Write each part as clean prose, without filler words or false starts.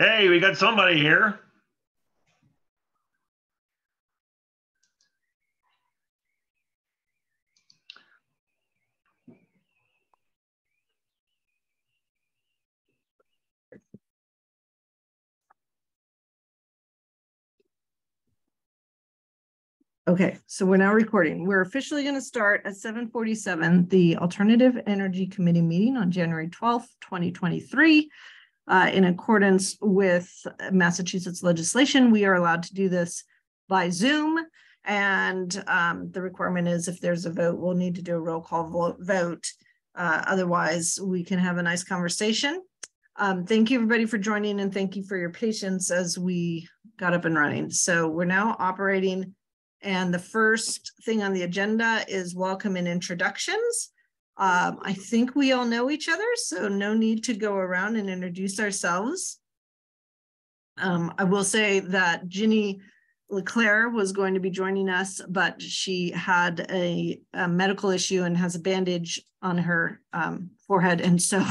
Hey, we got somebody here. Okay, so we're now recording. We're officially going to start at 7:47, the Alternative Energy Committee meeting on January 12th, 2023. In accordance with Massachusetts legislation, we are allowed to do this by Zoom. And the requirement is if there's a vote, we'll need to do a roll call vote. Otherwise, we can have a nice conversation. Thank you, everybody, for joining, and thank you for your patience as we got up and running. So we're now operating. And the first thing on the agenda is welcome and introductions. I think we all know each other, so no need to go around and introduce ourselves. I will say that Ginny LeClaire was going to be joining us, but she had a medical issue and has a bandage on her forehead, and so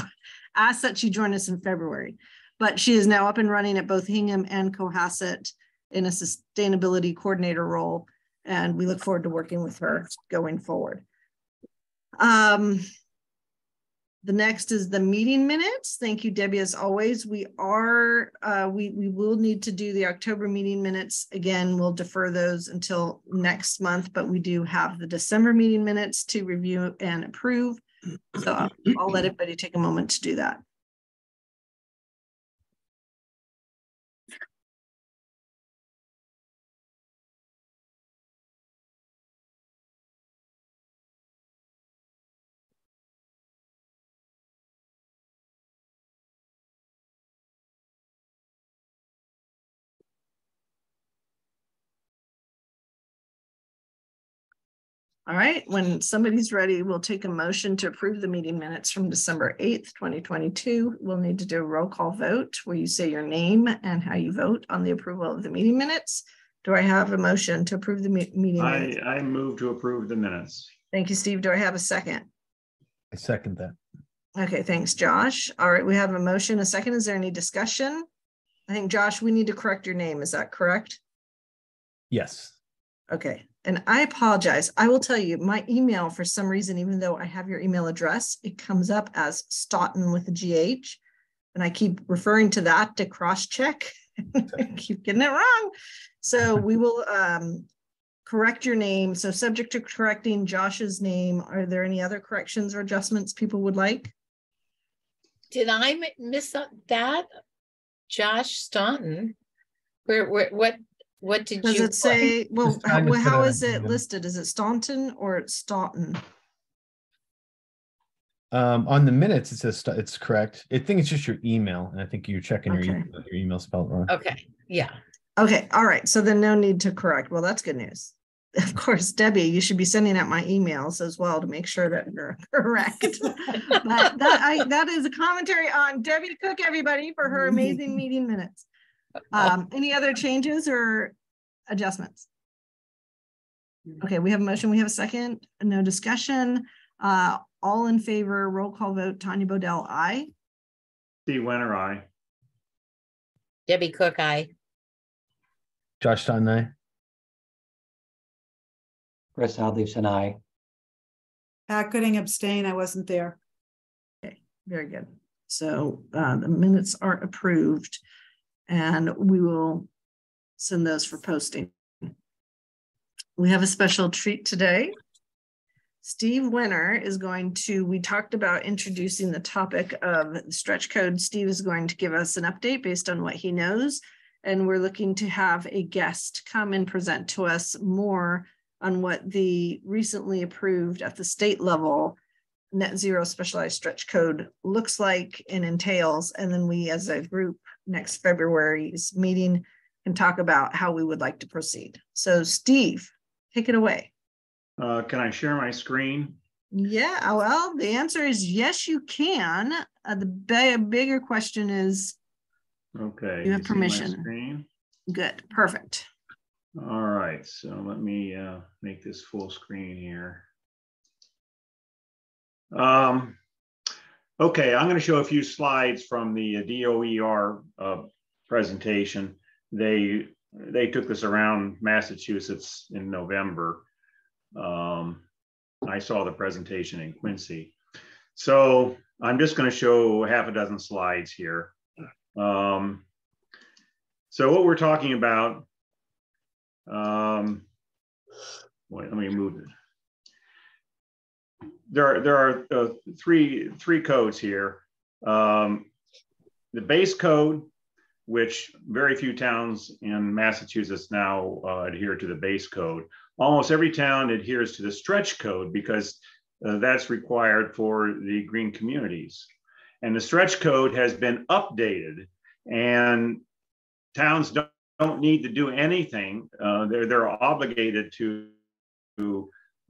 asked that she join us in February. But she is now up and running at both Hingham and Cohasset in a sustainability coordinator role. And we look forward to working with her going forward. The next is the meeting minutes. Thank you, Debbie, as always. We will need to do the October meeting minutes. Again, we'll defer those until next month, but we do have the December meeting minutes to review and approve. So I'll let everybody take a moment to do that. All right, when somebody's ready, we'll take a motion to approve the meeting minutes from December 8th, 2022. We'll need to do a roll call vote where you say your name and how you vote on the approval of the meeting minutes. Do I have a motion to approve the meeting minutes? I move to approve the minutes. Thank you, Steve. Do I have a second? I second that. Okay, thanks, Josh. All right, we have a motion, a second. Is there any discussion? I think, Josh, we need to correct your name. Is that correct? Yes. Okay. And I apologize. I will tell you, my email, for some reason, even though I have your email address, it comes up as Stoughton with a GH. And I keep referring to that to cross-check. I keep getting it wrong. So we will correct your name. So subject to correcting Josh's name, are there any other corrections or adjustments people would like? Did I miss that? Josh Staunton? What did Does you it say, well, trying to how put is it listed? Is it Staunton or Stoughton? On the minutes, it says it's correct. I think it's just your email, and I think you're checking Okay. your email spelled wrong. Okay, yeah. Okay, all right. So then no need to correct. Well, that's good news. Of course, Debbie, you should be sending out my emails as well to make sure that you're correct. But that is a commentary on Debbie Cook, everybody, for her amazing meeting minutes. Any other changes or adjustments? Okay, we have a motion. We have a second. No discussion. All in favor, roll call vote. Tanya Bodell, aye. Steve Winter, aye. Debbie Cook, aye. Josh Staunton, aye. Chris Adleifson, aye. Pat Gooding abstain. I wasn't there. Okay, very good. So the minutes are approved, and we will send those for posting. We have a special treat today. Steve Winter is going to, we talked about introducing the topic of the stretch code. Steve is going to give us an update based on what he knows. And we're looking to have a guest come and present to us more on what the recently approved at the state level net zero specialized stretch code looks like and entails. And then we as a group next February's meeting can talk about how we would like to proceed. So Steve, take it away. Can I share my screen? Yeah, well, the answer is yes, you can. The bigger question is, Okay. you have see my permission. screen? Good, perfect. All right, so let me make this full screen here. Okay, I'm going to show a few slides from the DOER presentation. They took this around Massachusetts in November. I saw the presentation in Quincy. So I'm just going to show half a dozen slides here. So what we're talking about, wait, let me move it. There are three codes here. The base code, which very few towns in Massachusetts now adhere to the base code. Almost every town adheres to the stretch code because that's required for the green communities. And the stretch code has been updated, and towns don't need to do anything. They're obligated to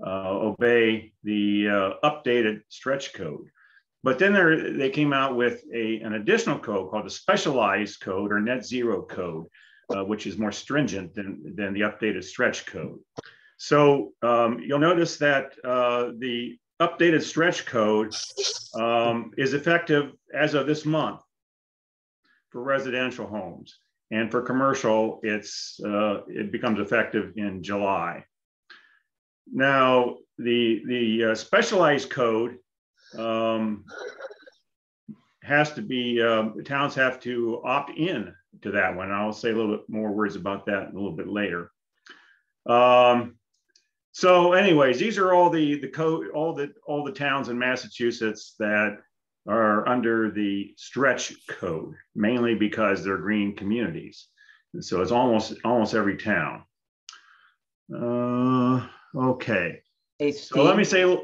obey the updated stretch code. But then they came out with an additional code called the specialized code or net zero code, which is more stringent than the updated stretch code. So you'll notice that the updated stretch code is effective as of this month for residential homes. And for commercial, it becomes effective in July. Now, the specialized code has to be, towns have to opt in to that one. I'll say a little bit more words about that a little bit later. So anyways, these are all the code, all the towns in Massachusetts that are under the stretch code, mainly because they're green communities. And so it's almost every town. Okay. Hey, So let me Steve,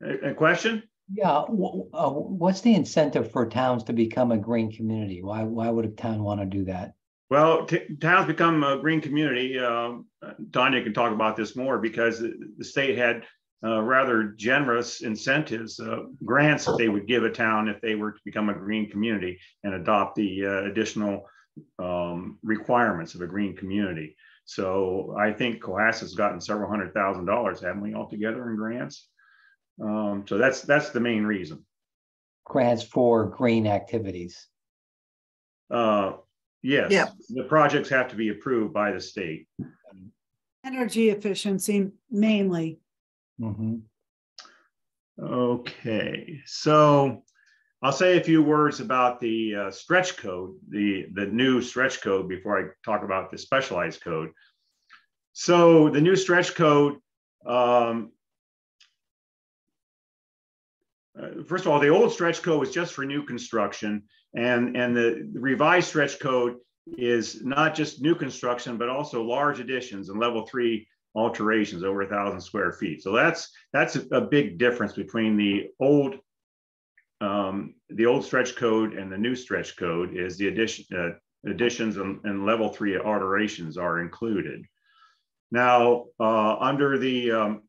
say a question. yeah, what's the incentive for towns to become a green community? Why would a town want to do that? Well, towns become a green community. Tanya can talk about this more because the state had rather generous incentives, grants that they would give a town if they were to become a green community and adopt the additional requirements of a green community. So I think Cohasset's gotten several $100,000, haven't we, altogether in grants? So that's the main reason. Grants for green activities. Yes, Yeah. The projects have to be approved by the state. Energy efficiency mainly. Mm-hmm. Okay, so I'll say a few words about the stretch code, the new stretch code before I talk about the specialized code. So the new stretch code, first of all, the old stretch code was just for new construction, and the revised stretch code is not just new construction, but also large additions and level 3 alterations over 1,000 square feet. So that's a big difference between the old stretch code and the new stretch code. Is the additions and level 3 alterations are included. Now, under the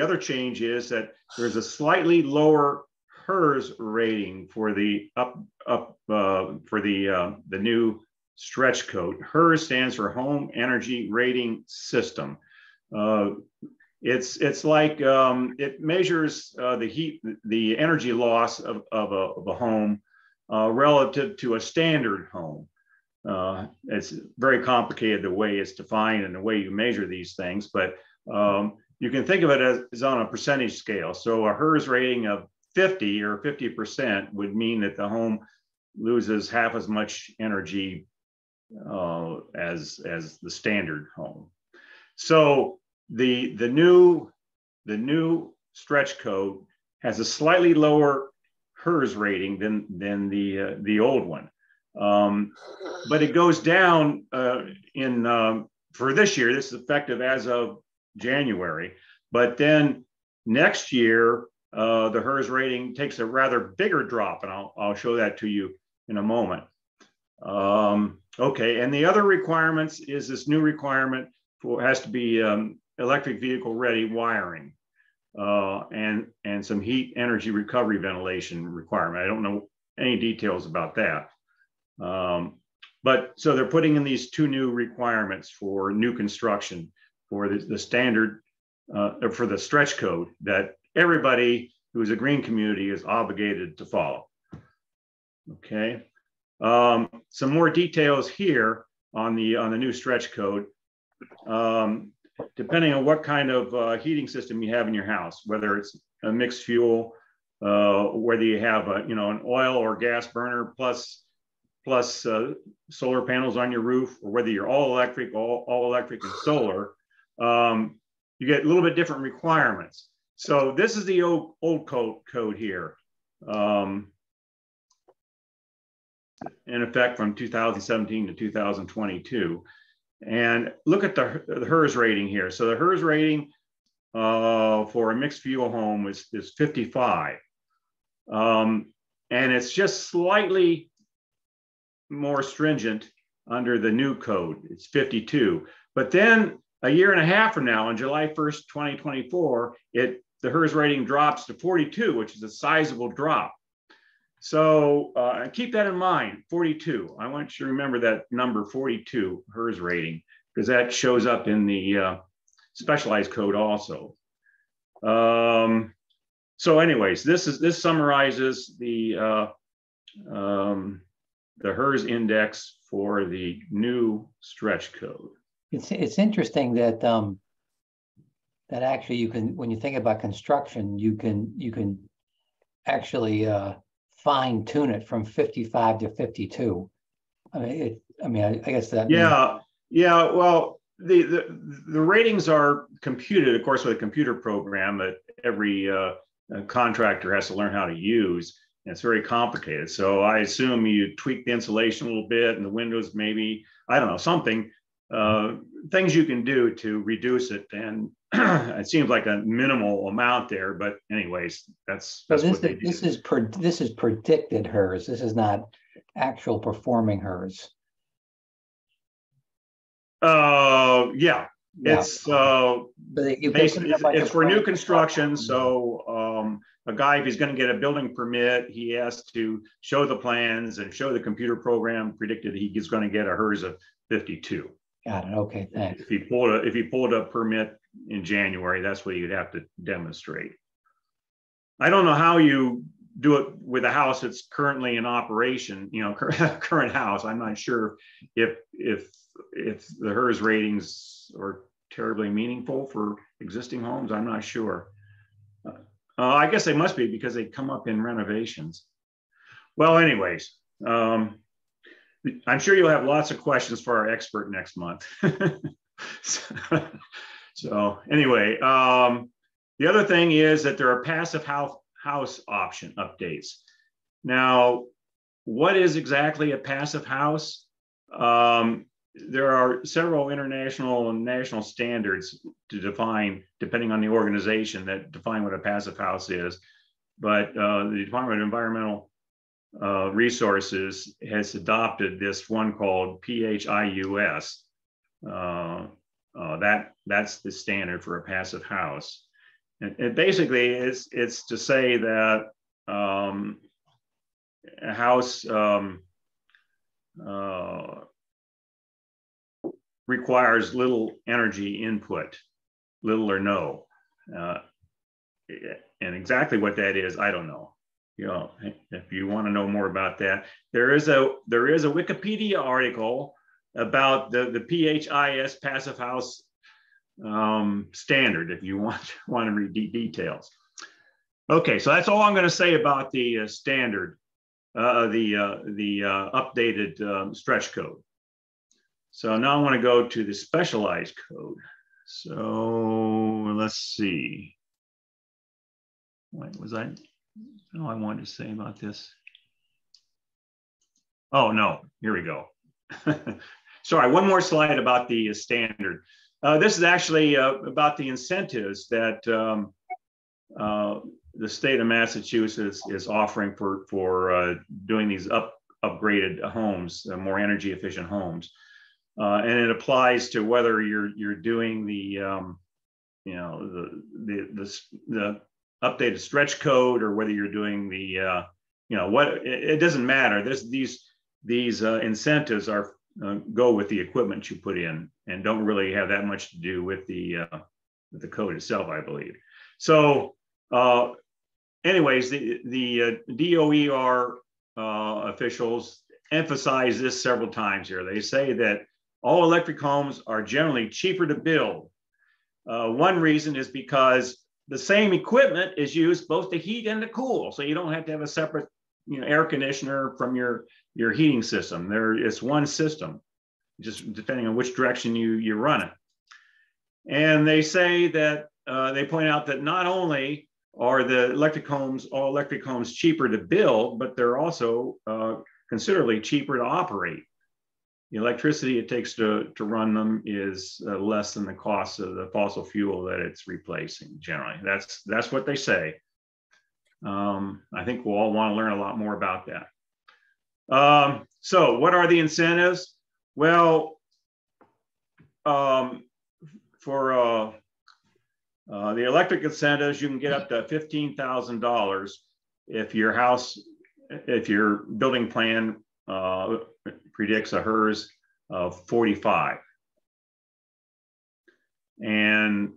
other change is that there's a slightly lower HERS rating for the the new stretch code. HERS stands for Home Energy Rating System. It's like it measures the energy loss of a home relative to a standard home. It's very complicated the way it's defined and the way you measure these things, but you can think of it as on a percentage scale. So a HERS rating of 50 or 50% would mean that the home loses half as much energy as the standard home. So the new stretch code has a slightly lower HERS rating than the old one, but it goes down for this year. This is effective as of January, but then next year the HERS rating takes a rather bigger drop, and I'll show that to you in a moment. Okay, and the other requirements is this new requirement has to be electric vehicle ready wiring and some heat energy recovery ventilation requirement. I don't know any details about that. But so they're putting in these two new requirements for new construction for the standard, for the stretch code that everybody who is a green community is obligated to follow. Okay. Some more details here on the new stretch code. Depending on what kind of heating system you have in your house, whether it's a mixed fuel, whether you have an oil or gas burner plus solar panels on your roof, or whether you're all electric and solar, you get a little bit different requirements. So this is the old code here, in effect from 2017 to 2022. And look at the HERS rating here. So the HERS rating for a mixed fuel home is 55. And it's just slightly more stringent under the new code. It's 52. But then a year and a half from now, on July 1st, 2024, the HERS rating drops to 42, which is a sizable drop. So keep that in mind, 42. I want you to remember that number 42, HERS rating, because that shows up in the specialized code also. So anyways, this summarizes the HERS index for the new stretch code. It's interesting that that actually you can, when you think about construction, you can actually fine tune it from 55 to 52. I guess that. Yeah. Well, the ratings are computed, of course, with a computer program that every contractor has to learn how to use. And it's very complicated. So I assume you tweak the insulation a little bit and the windows, maybe, I don't know, something, things you can do to reduce it. And it seems like a minimal amount there, but anyways, that's what they do. This is predicted HERS. This is not actual performing HERS. Yeah. It's it's for new construction. So a guy, if he's going to get a building permit, he has to show the plans and show the computer program predicted he's going to get a HERS of 52. Got it. Okay, thanks. If he pulled a permit in January, that's what you'd have to demonstrate. I don't know how you do it with a house that's currently in operation, current house. I'm not sure if the HERS ratings are terribly meaningful for existing homes. I'm not sure. I guess they must be, because they come up in renovations. Well, anyways, I'm sure you'll have lots of questions for our expert next month. So anyway, the other thing is that there are passive house option updates. Now, what is exactly a passive house? There are several international and national standards to define, depending on the organization, that define what a passive house is. But the Department of Environmental Resources has adopted this one called PHIUS. That's the standard for a passive house. And it basically it's to say that a house requires little energy input, little or no. And exactly what that is, I don't know. If you want to know more about that, there is a Wikipedia article about the PHIUS passive house standard, if you want to read details. Okay, so that's all I'm going to say about the standard, the updated stretch code. So now I want to go to the specialized code. So let's see. What was I? Oh, I wanted to say about this. Oh no, here we go. Sorry, one more slide about the standard. This is actually about the incentives that the state of Massachusetts is offering for doing these upgraded homes, more energy efficient homes. And it applies to whether you're doing the updated stretch code, or whether you're doing the it doesn't matter. These incentives are go with the equipment you put in, and don't really have that much to do with the code itself, I believe. So anyways, the DOER officials emphasize this several times here. They say that all electric homes are generally cheaper to build. One reason is because the same equipment is used both to heat and to cool. So you don't have to have a separate air conditioner from your heating system. It's one system, just depending on which direction you run it. And they say that they point out that not only are the all electric homes cheaper to build, but they're also considerably cheaper to operate. The electricity it takes to run them is less than the cost of the fossil fuel that it's replacing. Generally, that's what they say. I think we'll all want to learn a lot more about that. So what are the incentives? Well, for the electric incentives, you can get up to $15,000 if your building plan predicts a HERS of 45, and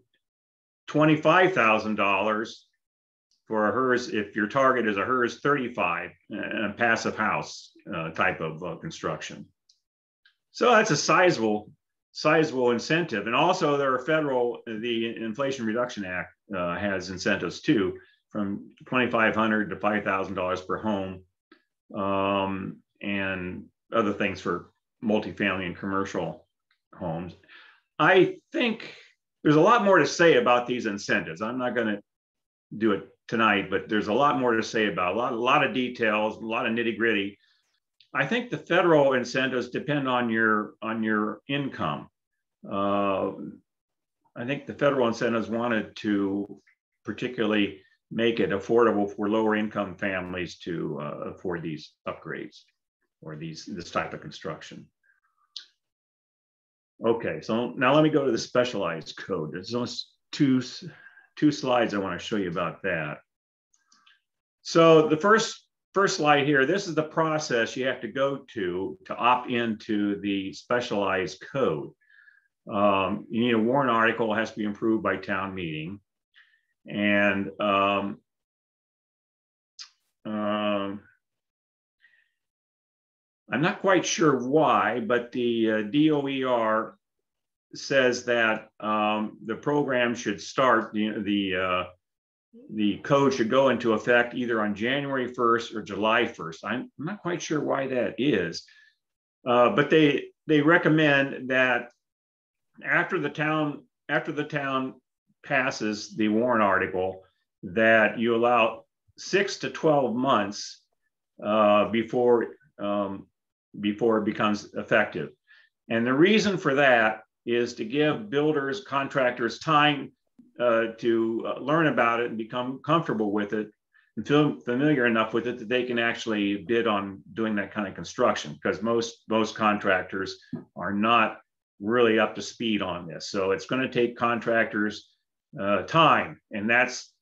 $25,000 for a HERS if your target is a HERS 35 and a passive house type of construction. So that's a sizable incentive. And also there are the Inflation Reduction Act has incentives too, from $2,500 to $5,000 per home, and other things for multifamily and commercial homes. I think there's a lot more to say about these incentives. I'm not going to do it tonight, but there's a lot more to say about a lot of details, a lot of nitty gritty. I think the federal incentives depend on your income. I think the federal incentives wanted to particularly make it affordable for lower income families to afford these upgrades or this type of construction. Okay, so now let me go to the specialized code. There's almost two slides I want to show you about that. So the first slide here, this is the process you have to go to opt into the specialized code. You need a warrant article, it has to be approved by town meeting. And I'm not quite sure why, but the DOER says that the program should start, the code should go into effect either on January 1st or July 1st. I'm not quite sure why that is, but they recommend that after the town passes the warrant article, that you allow 6 to 12 months before it becomes effective. And the reason for that is to give builders, contractors time to learn about it and become comfortable with it and feel familiar enough with it that they can actually bid on doing that kind of construction, because most contractors are not really up to speed on this. So it's going to take contractors time, and that's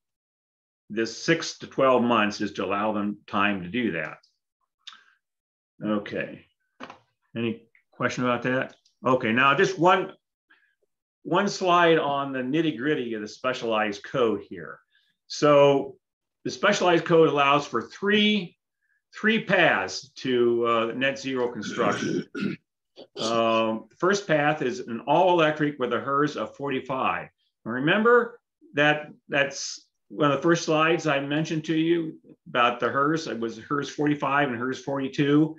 this 6 to 12 months is to allow them time to do that. Okay, any question about that? Okay, now just one slide on the nitty-gritty of the specialized code here. So the specialized code allows for three paths to net zero construction. First path is an all-electric with a HERS of 45. And remember that's one of the first slides I mentioned to you about the HERS. It was HERS 45 and HERS 42.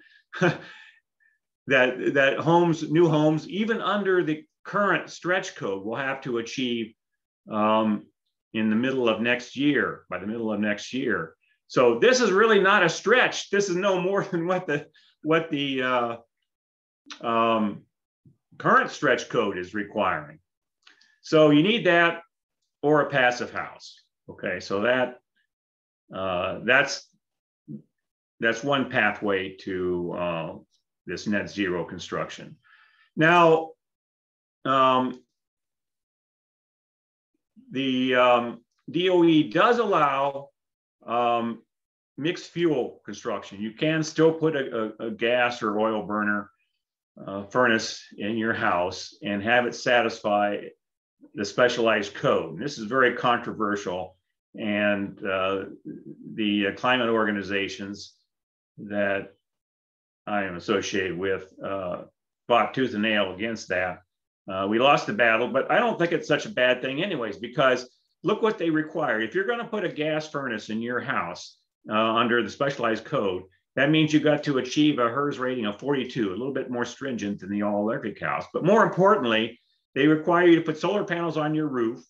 that new homes, even under the current stretch code, will have to achieve in the middle of next year, by the middle of next year. So this is really not a stretch. This is no more than what the current stretch code is requiring. So you need that or a passive house. Okay, so that's one pathway to this net zero construction. Now, the DOE does allow mixed fuel construction. You can still put a gas or oil burner furnace in your house and have it satisfy the specialized code. And this is very controversial, and the climate organizations that I am associated with fought tooth and nail against that. We lost the battle, but I don't think it's such a bad thing anyways, because look what they require. If you're going to put a gas furnace in your house under the specialized code, that means you got to achieve a HERS rating of 42, a little bit more stringent than the all-electric house. But more importantly, they require you to put solar panels on your roof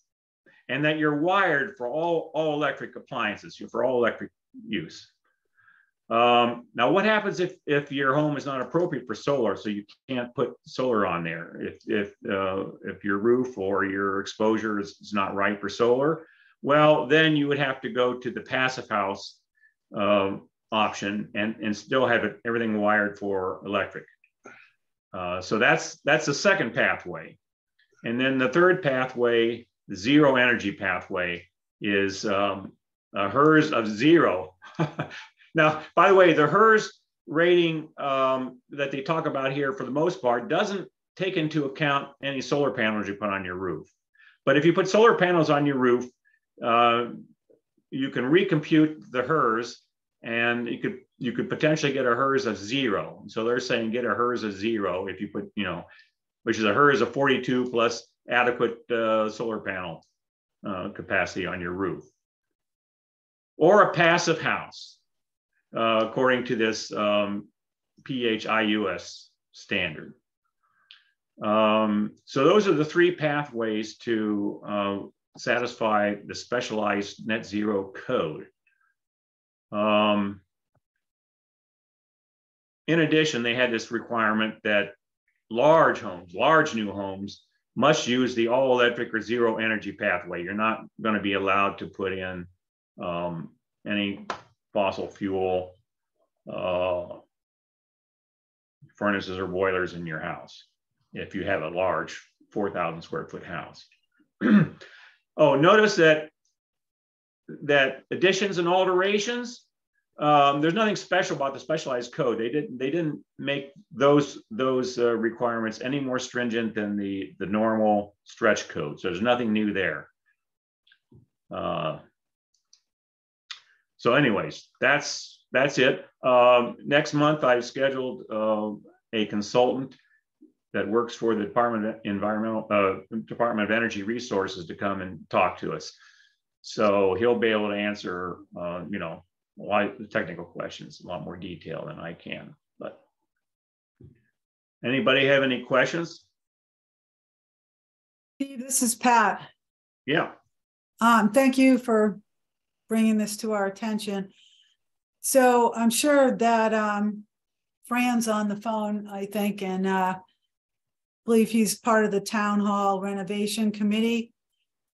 and that you're wired for all electric appliances, for all electric use. Now, what happens if your home is not appropriate for solar, so you can't put solar on there? If your roof or your exposure is not right for solar, well, then you would have to go to the passive house option and still have everything wired for electric. So that's the second pathway. And then the third pathway, the zero energy pathway, is a HERS of 0. Now, by the way, the HERS rating that they talk about here, for the most part, doesn't take into account any solar panels you put on your roof. But if you put solar panels on your roof, you can recompute the HERS, and you could potentially get a HERS of 0. So they're saying get a HERS of 0 if you put, which is a HERS of 42 plus adequate solar panel capacity on your roof. Or a passive house, according to this PHIUS standard. So those are the 3 pathways to satisfy the specialized net zero code. In addition, they had this requirement that large new homes must use the all electric or zero energy pathway. You're not going to be allowed to put in any fossil fuel furnaces or boilers in your house if you have a large 4,000 square foot house. Oh, notice that additions and alterations, there's nothing special about the specialized code. They didn't make those requirements any more stringent than the normal stretch code. So there's nothing new there. So anyways, that's it. Next month, I've scheduled a consultant that works for the Department of Energy Resources to come and talk to us. So he'll be able to answer, the technical questions in a lot more detail than I can. But anybody have any questions? Steve, this is Pat. Yeah. Thank you for bringing this to our attention. So I'm sure that Fran's on the phone, I think, and believe he's part of the town hall renovation committee.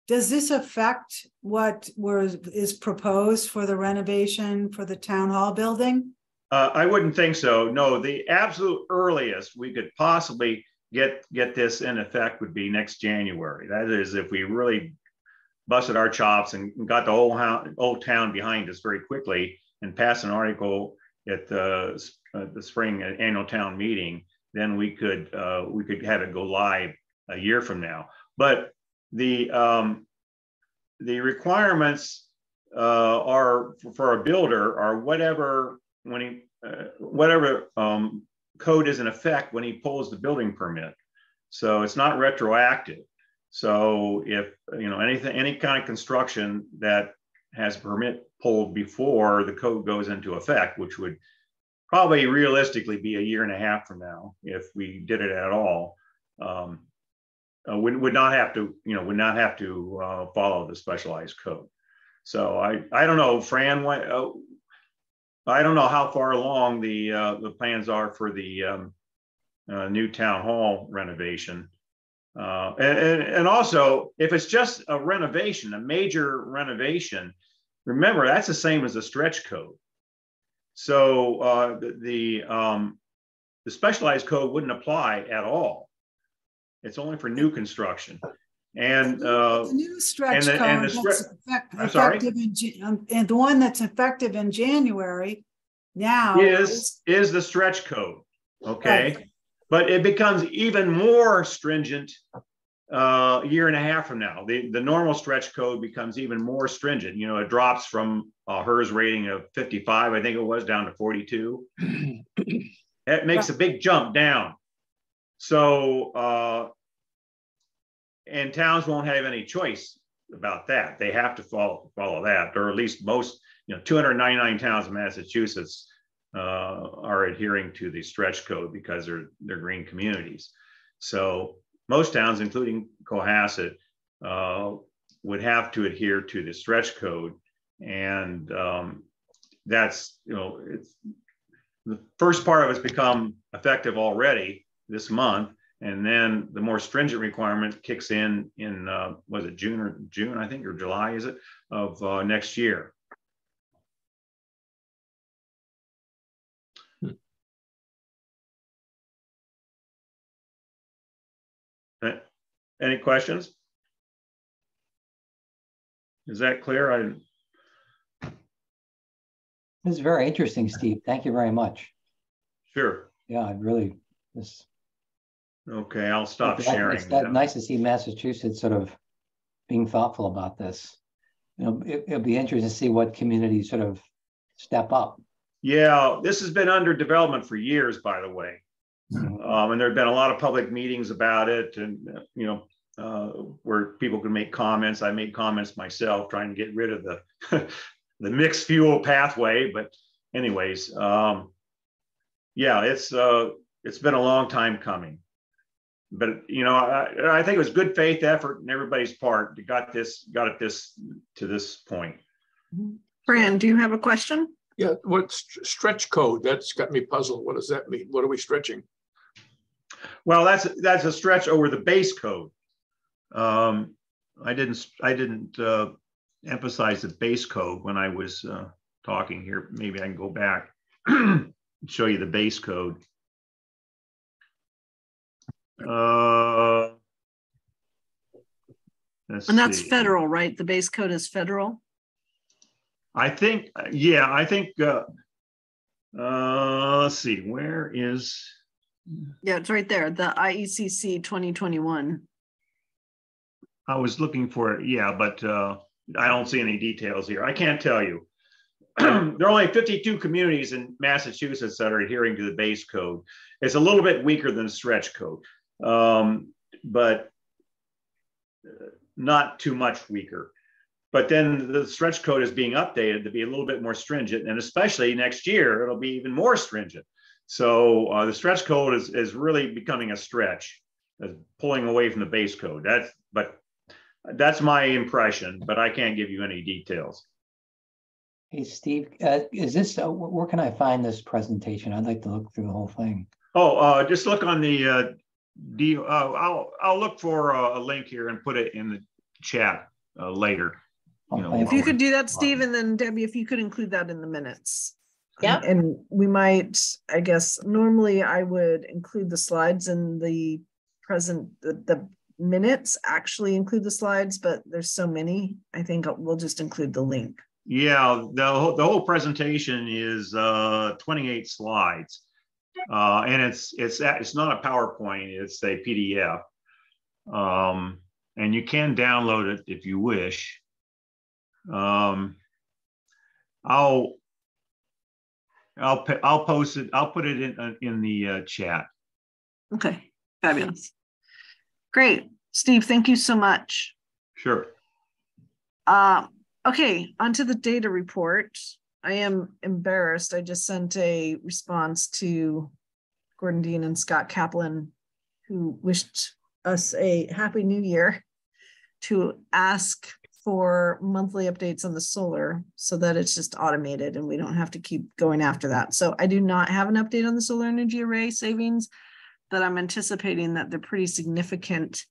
Does this affect what is proposed for the renovation for the town hall building? I wouldn't think so. No, the absolute earliest we could possibly get this in effect would be next January. That is, if we really busted our chops and got the old town behind us very quickly and passed an article at the spring annual town meeting, then we could have it go live a year from now. But the requirements are for a builder are whatever code is in effect when he pulls the building permit. So it's not retroactive. So if any kind of construction that has a permit pulled before the code goes into effect, which would probably realistically be a year and a half from now if we did it at all, would not have to follow the specialized code. So I don't know, Fran. I don't know how far along the plans are for the new town hall renovation, and also if it's just a renovation, a major renovation, remember that's the same as the stretch code. So the specialized code wouldn't apply at all. It's only for new construction. And the new stretch code and the one that's effective in January now is the stretch code. Okay. Right. But it becomes even more stringent a year and a half from now. The normal stretch code becomes even more stringent. It drops from a HERS rating of 55, I think it was, down to 42. It makes a big jump down. So, and towns won't have any choice about that. They have to follow that, or at least most, 299 towns in Massachusetts are adhering to the stretch code because they're green communities. So most towns, including Cohasset, would have to adhere to the stretch code. And that's, it's the first part of it's become effective already this month. And then the more stringent requirement kicks in was it June, I think, or July, is it, of next year. Any questions? Is that clear? This is very interesting, Steve. Thank you very much. Sure. Yeah, I'd really this. Okay, I'll stop sharing. It's nice to see Massachusetts sort of being thoughtful about this. It'll be interesting to see what communities sort of step up. Yeah, this has been under development for years, by the way. And there have been a lot of public meetings about it, and where people can make comments. I made comments myself, trying to get rid of the the mixed fuel pathway. But anyways, yeah, it's been a long time coming. But I think it was good faith effort on everybody's part to got it to this point. Fran, do you have a question? Yeah, what's stretch code? That's got me puzzled. What does that mean? What are we stretching? Well, that's a stretch over the base code. I didn't emphasize the base code when I was talking here. Maybe I can go back and show you the base code. And that's federal, right? The base code is federal. I think, yeah, I think, let's see, where is? Yeah, it's right there, the IECC 2021. I was looking for it, yeah, but I don't see any details here. I can't tell you. There are only 52 communities in Massachusetts that are adhering to the base code. It's a little bit weaker than the stretch code, but not too much weaker. But then the stretch code is being updated to be a little bit more stringent, and especially next year, it'll be even more stringent. So the stretch code is really becoming a stretch, pulling away from the base code. That's my impression, but I can't give you any details. Hey, Steve, is this, where can I find this presentation? I'd like to look through the whole thing. Oh, just look on the, I'll look for a link here and put it in the chat later. If you could do that, Steve, and then Debbie, if you could include that in the minutes. Yeah. And we I guess, normally I would include the slides in the the minutes actually include the slides, but there's so many, I think we'll just include the link. Yeah, the whole presentation is 28 slides. And it's not a PowerPoint, it's a PDF. And you can download it if you wish. I'll post it. I'll put it in the chat. Okay, fabulous. Great, Steve, thank you so much. Sure. Okay, onto the data report. I am embarrassed. I just sent a response to Gordon Dean and Scott Kaplan, who wished us a happy new year, to ask for monthly updates on the solar so that it's just automated and we don't have to keep going after that. So I do not have an update on the solar energy array savings, but I'm anticipating that they're pretty significant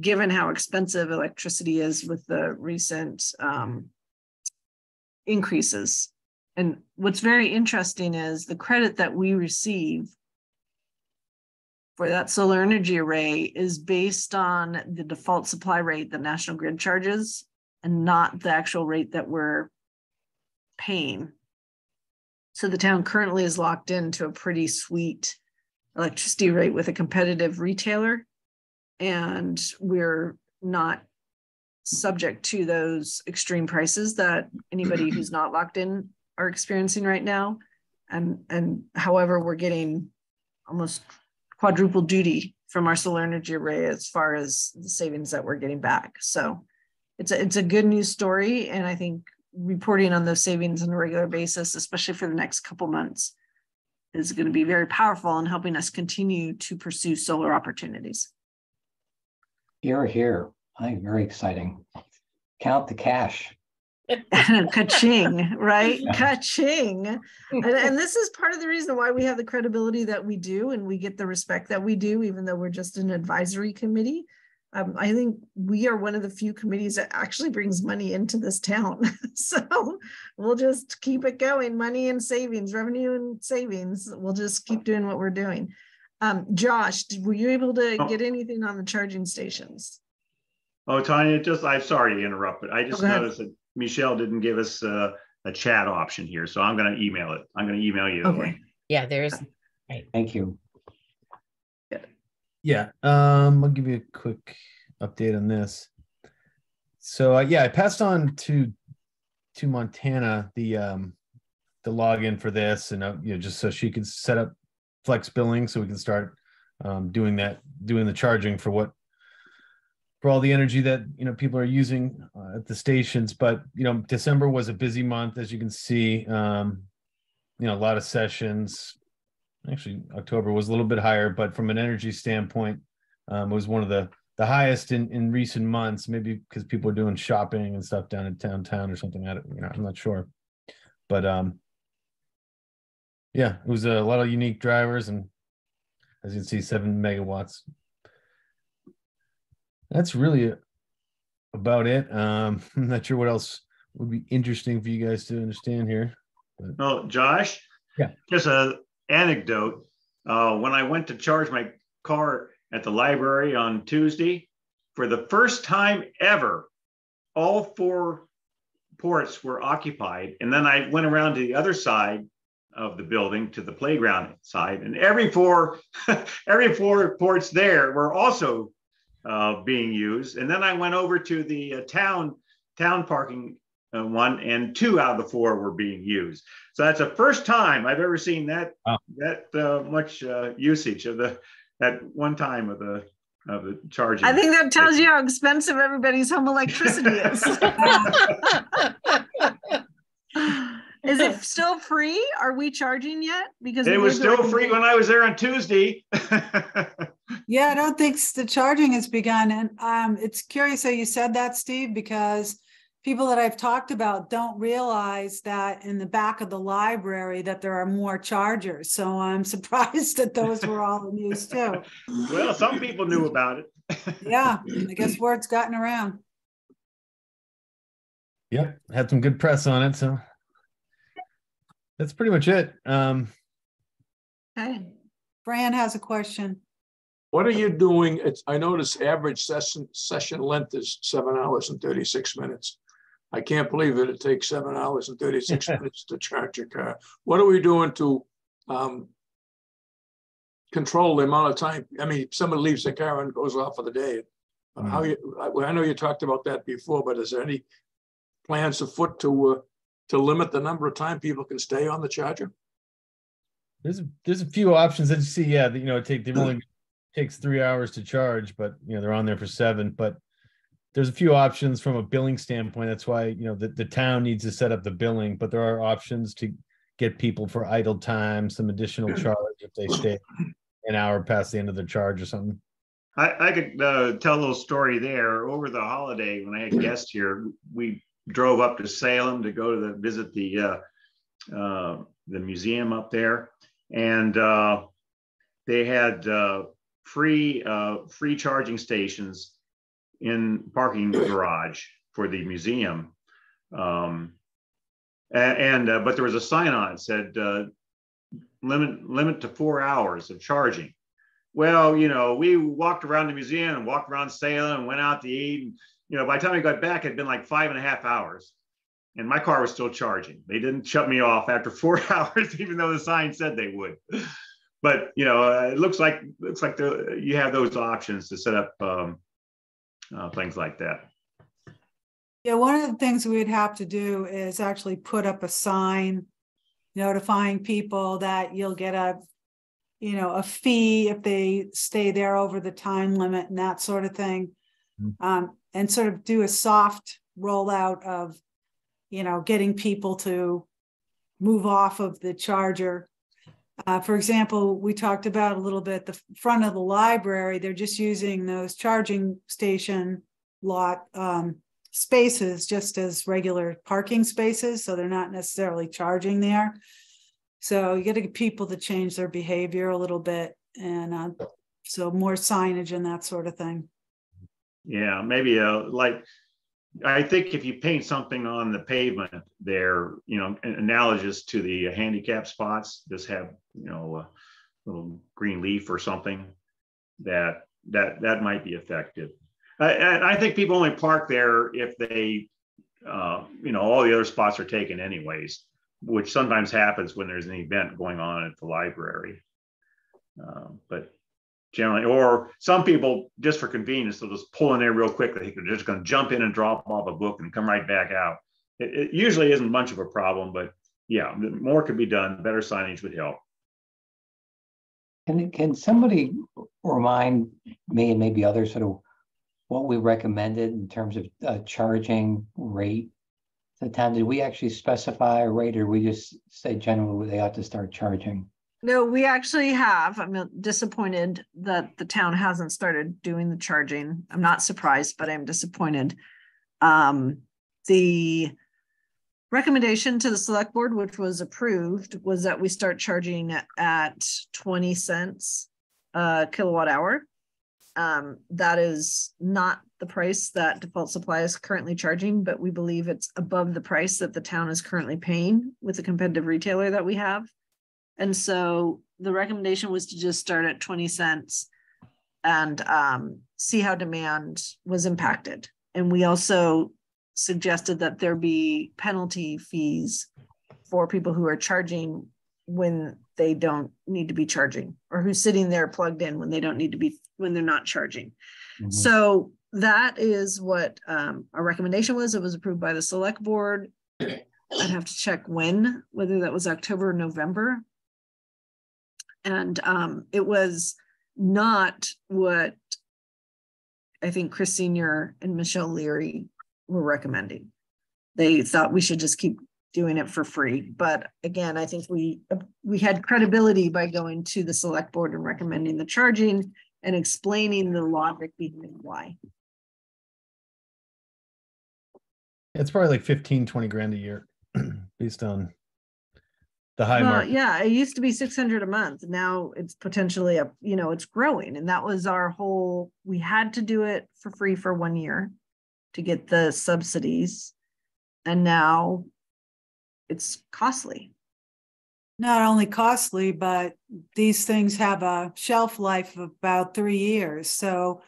given how expensive electricity is with the recent increases. And what's very interesting is the credit that we receive for that solar energy array is based on the default supply rate that National Grid charges and not the actual rate that we're paying. So the town currently is locked into a pretty sweet electricity rate with a competitive retailer, and we're not subject to those extreme prices that anybody who's not locked in are experiencing right now. And however, we're getting almost quadruple duty from our solar energy array as far as the savings that we're getting back. So it's a good news story. And I think reporting on those savings on a regular basis, especially for the next couple months, is going to be very powerful in helping us continue to pursue solar opportunities. Here. I think very exciting. Count the cash. Ka-ching, right? Ka-ching. And this is part of the reason why we have the credibility that we do and we get the respect that we do, even though we're just an advisory committee. I think we are one of the few committees that actually brings money into this town. So we'll just keep it going. Money and savings, revenue and savings. We'll just keep doing what we're doing. Josh, were you able to get anything on the charging stations? Oh, Tanya, I'm sorry to interrupt, but I just noticed that Michelle didn't give us a chat option here. So I'm going to email it. I'm going to email you. Okay. Yeah, there's. Right. Thank you. Yeah, I'll give you a quick update on this. So yeah, I passed on to Montana the login for this, and just so she could set up flex billing, so we can start doing the charging for all the energy that people are using at the stations. But December was a busy month, as you can see. A lot of sessions. Actually, October was a little bit higher, but from an energy standpoint, it was one of the highest in recent months. Maybe because people are doing shopping and stuff down in downtown or something. I'm not sure, but yeah, it was a lot of unique drivers, and as you can see, 7 megawatts. That's really about it. I'm not sure what else would be interesting for you guys to understand here. But... Well, Josh, yeah, just an anecdote. When I went to charge my car at the library on Tuesday, for the first time ever, all 4 ports were occupied. And then I went around to the other side of the building, to the playground side, and every four ports there were also being used. And then I went over to the town parking one, and 2 out of the 4 were being used. So that's the first time I've ever seen that much usage of at one time of the charging. I think that tells you how expensive everybody's home electricity is. Is it still free? Are we charging yet? Because it was still free when I was there on Tuesday. Yeah, I don't think the charging has begun. And it's curious how you said that, Steve, because people that I've talked about don't realize that in the back of the library that there are more chargers. So I'm surprised that those were all in use too. Well, some people knew about it. Yeah, I guess word's gotten around. Yep, had some good press on it, so that's pretty much it. Okay. Fran has a question. What are you doing? I notice average session length is 7 hours and 36 minutes. I can't believe it takes 7 hours and 36 minutes to charge your car. What are we doing to control the amount of time? I mean, somebody leaves the car and goes off for the day. I know you talked about that before, but is there any plans afoot to limit the number of time people can stay on the charger? There's a few options that you see. Yeah, it only takes 3 hours to charge, but they're on there for 7. But there's a few options from a billing standpoint. That's why the town needs to set up the billing. But there are options to get people for idle time, some additional charge if they stay an hour past the end of their charge or something. I could tell a little story there. Over the holiday, when I had guests here, we drove up to Salem to go to visit the museum up there, and they had free charging stations in parking garage for the museum, but there was a sign on it said limit to 4 hours of charging. Well, we walked around the museum and walked around Salem and went out to eat. And, by the time we got back, it had been like 5.5 hours, and my car was still charging. They didn't shut me off after 4 hours, even though the sign said they would. But it looks like you have those options to set up things like that. Yeah, one of the things we'd have to do is actually put up a sign notifying people that you'll get a, a fee if they stay there over the time limit and that sort of thing. And sort of do a soft rollout of, getting people to move off of the charger. For example, we talked about a little bit the front of the library. They're just using those charging station lot spaces just as regular parking spaces. So they're not necessarily charging there. So you got to get people to change their behavior a little bit. And so more signage and that sort of thing. Yeah, maybe I think if you paint something on the pavement there, analogous to the handicap spots, just have, a little green leaf or something that might be effective. I think people only park there if they, all the other spots are taken anyways, which sometimes happens when there's an event going on at the library. But generally, or some people, just for convenience, they'll just pull in there real quickly. They're just going to jump in and drop off a book and come right back out. It usually isn't much of a problem, but yeah, more could be done. Better signage would help. Can somebody remind me and maybe others sort of what we recommended in terms of charging rate at the time? Did we actually specify a rate, or we just say generally they ought to start charging? No, we actually have. I'm disappointed that the town hasn't started doing the charging. I'm not surprised, but I'm disappointed. The recommendation to the select board, which was approved, was that we start charging at 20 cents a kilowatt hour. That is not the price that Default Supply is currently charging, but we believe it's above the price that the town is currently paying with the competitive retailer that we have. And so the recommendation was to just start at 20 cents and see how demand was impacted. And we also suggested that there be penalty fees for people who are charging when they don't need to be charging, or who's sitting there plugged in when they don't need to be, when they're not charging. Mm-hmm. So that is what our recommendation was. It was approved by the select board. I'd have to check whether that was October or November. And it was not what I think Chris Senior and Michelle Leary were recommending. They thought we should just keep doing it for free. But again, I think we had credibility by going to the select board and recommending the charging and explaining the logic behind why. It's probably like 15-20 grand a year based on the high market. Yeah, it used to be 600 a month. Now it's potentially it's growing. And that was our whole, we had to do it for free for 1 year to get the subsidies. And now it's costly. Not only costly, but these things have a shelf life of about 3 years. So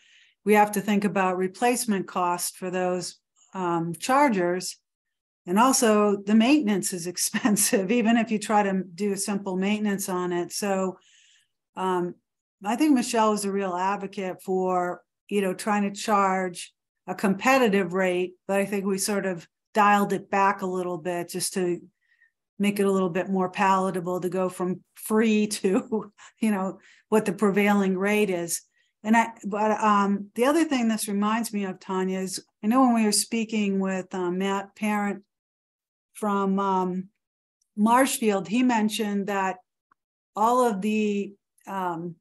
we have to think about replacement costs for those chargers. And also the maintenance is expensive, even if you try to do a simple maintenance on it. So I think Michelle is a real advocate for, trying to charge a competitive rate, but I think we sort of dialed it back a little bit just to make it a little bit more palatable to go from free to, what the prevailing rate is. But the other thing this reminds me of, Tanya, is I know when we were speaking with Matt Parent from Marshfield, he mentioned that all of the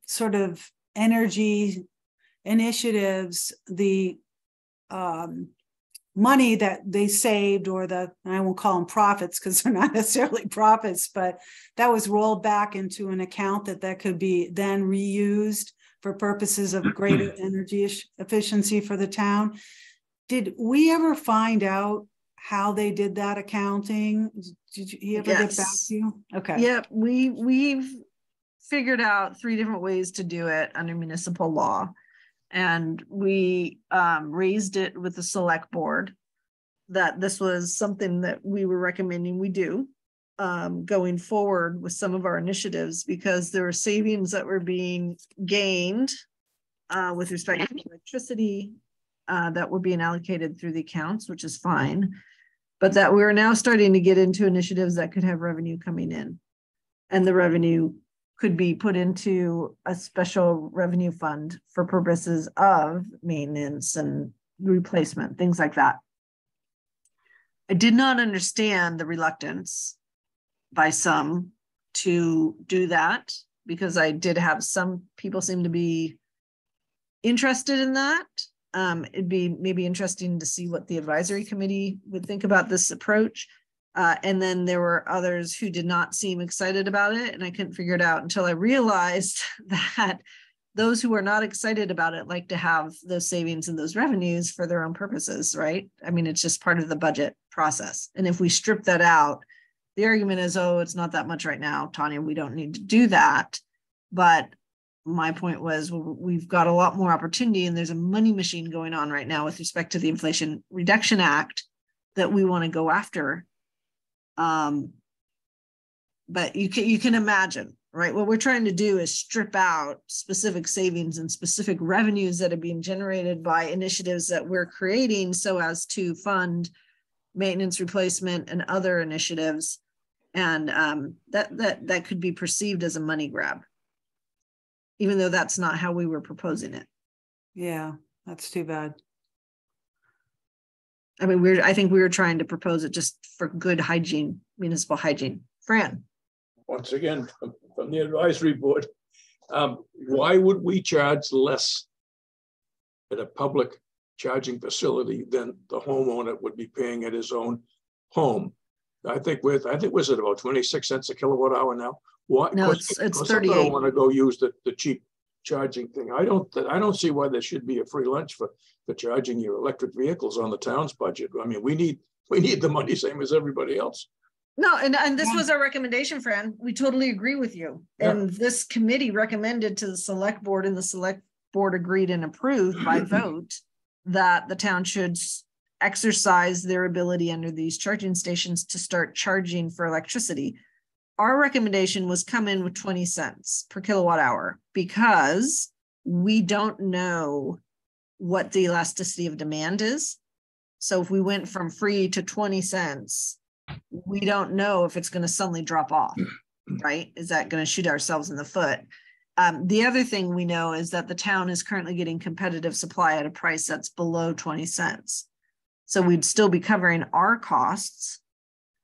sort of energy initiatives, the money that they saved, or I won't call them profits because they're not necessarily profits, but that was rolled back into an account that could be then reused for purposes of greater energy efficiency for the town. Did we ever find out how they did that accounting? Did you ever get back to you? Okay. Yeah, we've figured out 3 different ways to do it under municipal law. And we raised it with the select board that this was something that we were recommending we do going forward with some of our initiatives, because there were savings that were being gained with respect to electricity that were being allocated through the accounts, which is fine. but that we're now starting to get into initiatives that could have revenue coming in. And the revenue could be put into a special revenue fund for purposes of maintenance and replacement, things like that. I did not understand the reluctance by some to do that, because I did have some people seem to be interested in that. It'd be maybe interesting to see what the advisory committee would think about this approach. And then there were others who did not seem excited about it. And I couldn't figure it out until I realized that those who are not excited about it like to have those savings and those revenues for their own purposes, right? I mean, it's just part of the budget process. And if we strip that out, the argument is, oh, it's not that much right now, Tanya, we don't need to do that. But my point was, well, we've got a lot more opportunity, and there's a money machine going on right now with respect to the Inflation Reduction Act that we want to go after. But you can imagine, right? What we're trying to do is strip out specific savings and specific revenues that are being generated by initiatives that we're creating so as to fund maintenance, replacement, and other initiatives. And that could be perceived as a money grab, even though that's not how we were proposing it. Yeah, that's too bad. I mean, I think we were trying to propose it just for good hygiene, municipal hygiene. Fran. Once again, from the advisory board, why would we charge less at a public charging facility than the homeowner would be paying at his own home? I think was it about 26 cents a kilowatt hour now? What? No, it's 38. I don't want to go use the cheap charging thing. I don't see why there should be a free lunch for charging your electric vehicles on the town's budget. I mean, we need the money same as everybody else. No, and this was our recommendation, Fran. We totally agree with you. Yeah. And this committee recommended to the select board, and the select board agreed and approved by vote that the town should exercise their ability under these charging stations to start charging for electricity. Our recommendation was come in with 20 cents per kilowatt hour, because we don't know what the elasticity of demand is. So if we went from free to 20 cents, we don't know if it's going to suddenly drop off, right? Is that going to shoot ourselves in the foot? The other thing we know is that the town is currently getting competitive supply at a price that's below 20 cents. So we'd still be covering our costs.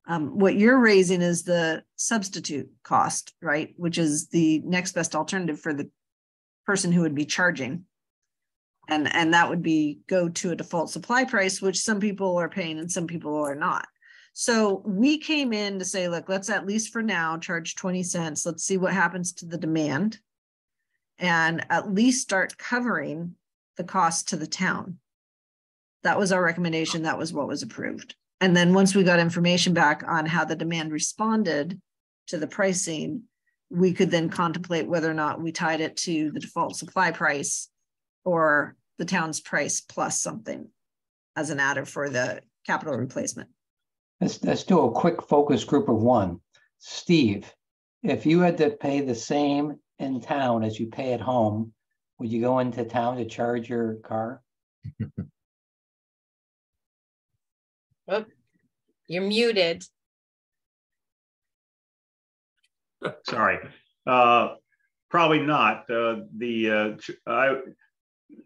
What you're raising is the substitute cost, right? Which is the next best alternative for the person who would be charging. And that would be go to a default supply price, which some people are paying and some people are not. So we came in to say, look, let's at least for now charge 20 cents. Let's see what happens to the demand and at least start covering the cost to the town. That was our recommendation. That was what was approved. And then once we got information back on how the demand responded to the pricing, we could then contemplate whether or not we tied it to the default supply price or the town's price plus something as an adder for the capital replacement. Let's do a quick focus group of one. Steve, if you had to pay the same in town as you pay at home, would you go into town to charge your car? Oh, you're muted. Sorry, probably not.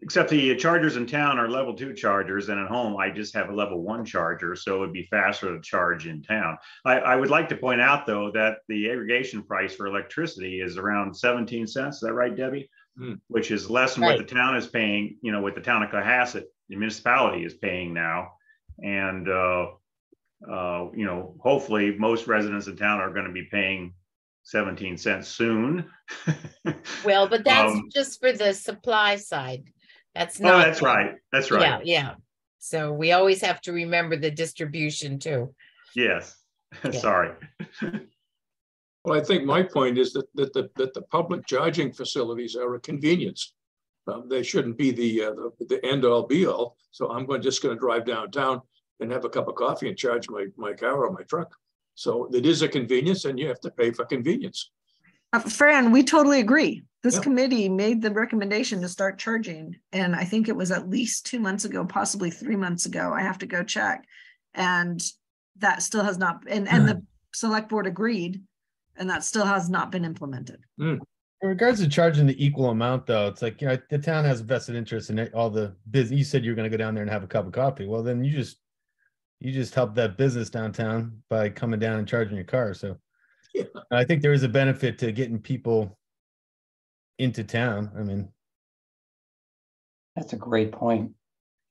Except the chargers in town are level 2 chargers, and at home I just have a level 1 charger, so it would be faster to charge in town. I would like to point out, though, that the aggregation price for electricity is around 17 cents. Is that right, Debbie? Which is less than what the town is paying, what the town of Cohasset, the municipality, is paying now. And, hopefully most residents in town are going to be paying 17 cents soon. Well, but that's just for the supply side. That's not. Oh, that's right. That's right. Yeah, yeah. So we always have to remember the distribution too. Yes. Yeah. Sorry. Well, I think my point is that the public charging facilities are a convenience. They shouldn't be the end all be all. So I'm just going to drive downtown and have a cup of coffee and charge my car or my truck. So it is a convenience, and you have to pay for convenience. Fran, we totally agree. This committee made the recommendation to start charging, and I think it was at least 2 months ago, possibly 3 months ago. I have to go check. And that still has not, and the select board agreed, and that still has not been implemented. In regards to charging the equal amount, though, it's like, the town has a vested interest in all the business. You said you're going to go down there and have a cup of coffee. Well, then you just help that business downtown by coming down and charging your car. So yeah. I think there is a benefit to getting people into town. I mean, that's a great point.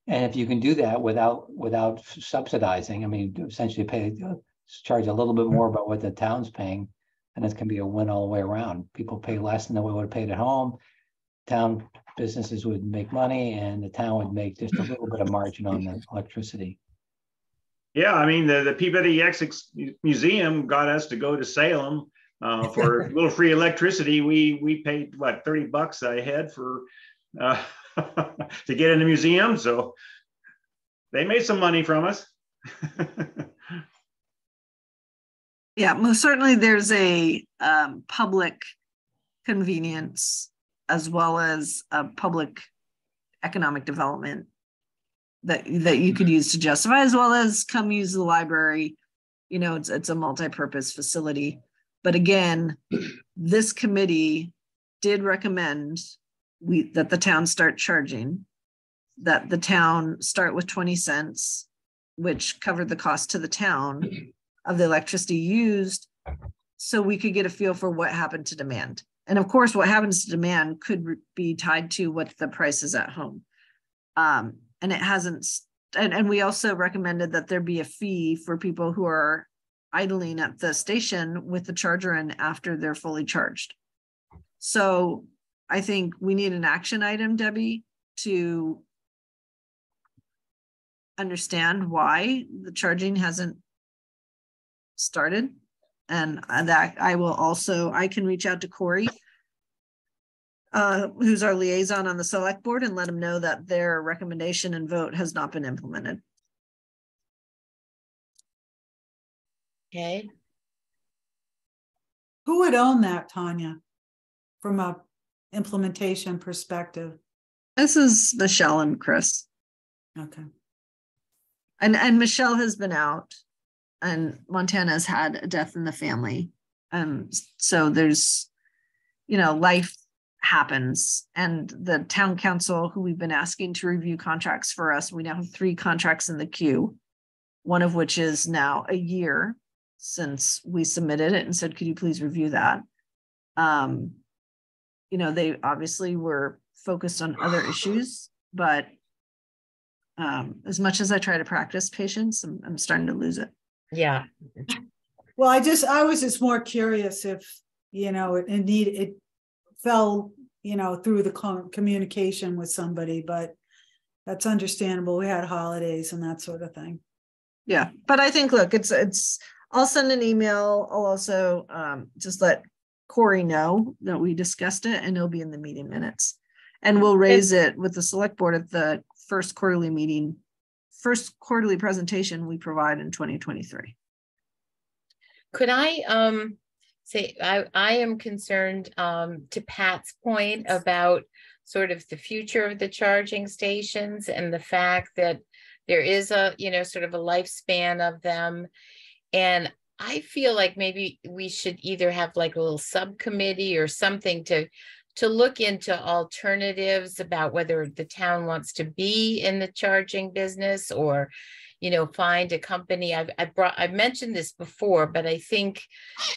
And if you can do that without subsidizing, I mean, essentially charge a little bit more about what the town's paying, and it can be a win all the way around. People pay less than they would have paid at home. Town businesses would make money, and the town would make just a little bit of margin on the electricity. Yeah, I mean, the Peabody Essex Museum got us to go to Salem for a little free electricity. We paid what, $30 a head for to get in the museum, so they made some money from us. Yeah, most certainly there's a public convenience as well as a public economic development that you could use to justify, as well as come use the library. You know, it's a multi-purpose facility. But again, this committee did recommend that the town start charging, that the town start with 20 cents, which covered the cost to the town of the electricity used, so we could get a feel for what happened to demand. And of course, what happens to demand could be tied to what the price is at home. And it hasn't, and we also recommended that there be a fee for people who are idling at the station with the charger in after they're fully charged. So I think we need an action item, Debbie, to understand why the charging hasn't started. And that I can reach out to Corey, who's our liaison on the select board, and let him know that their recommendation and vote has not been implemented. Okay. Who would own that, Tanya, from a implementation perspective? This is Michelle and Chris. Okay. And Michelle has been out, and Montana's had a death in the family. So there's, life happens, and the town council, who we've been asking to review contracts for us, we now have 3 contracts in the queue, one of which is now a year since we submitted it and said, could you please review that? They obviously were focused on other issues, but as much as I try to practice patience, I'm starting to lose it. Yeah. Well, I was just more curious if, it fell, through the communication with somebody, but that's understandable. We had holidays and that sort of thing. Yeah. But I think, look, I'll send an email. I'll also just let Corey know that we discussed it, and it'll be in the meeting minutes, and we'll raise it with the select board at the first quarterly presentation we provide in 2023. Could I say I am concerned to Pat's point about sort of the future of the charging stations and the fact that there is a sort of a lifespan of them, and I feel like maybe we should either have like a little subcommittee or something to look into alternatives about whether the town wants to be in the charging business, or, find a company. I've mentioned this before, but I think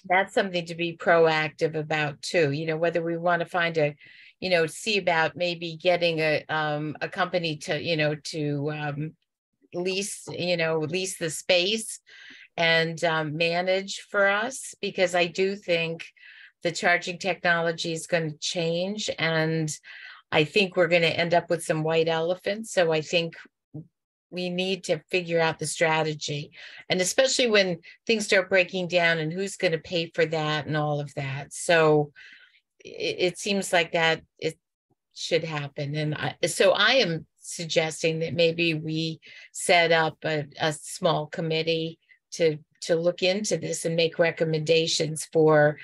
that's something to be proactive about too. Whether we want to find see about maybe getting a company to, lease the space and manage for us, because I do think the charging technology is going to change, and I think we're going to end up with some white elephants. So I think we need to figure out the strategy, and especially when things start breaking down, and who's going to pay for that and all of that. So it seems like that it should happen. And so I am suggesting that maybe we set up a small committee to look into this and make recommendations for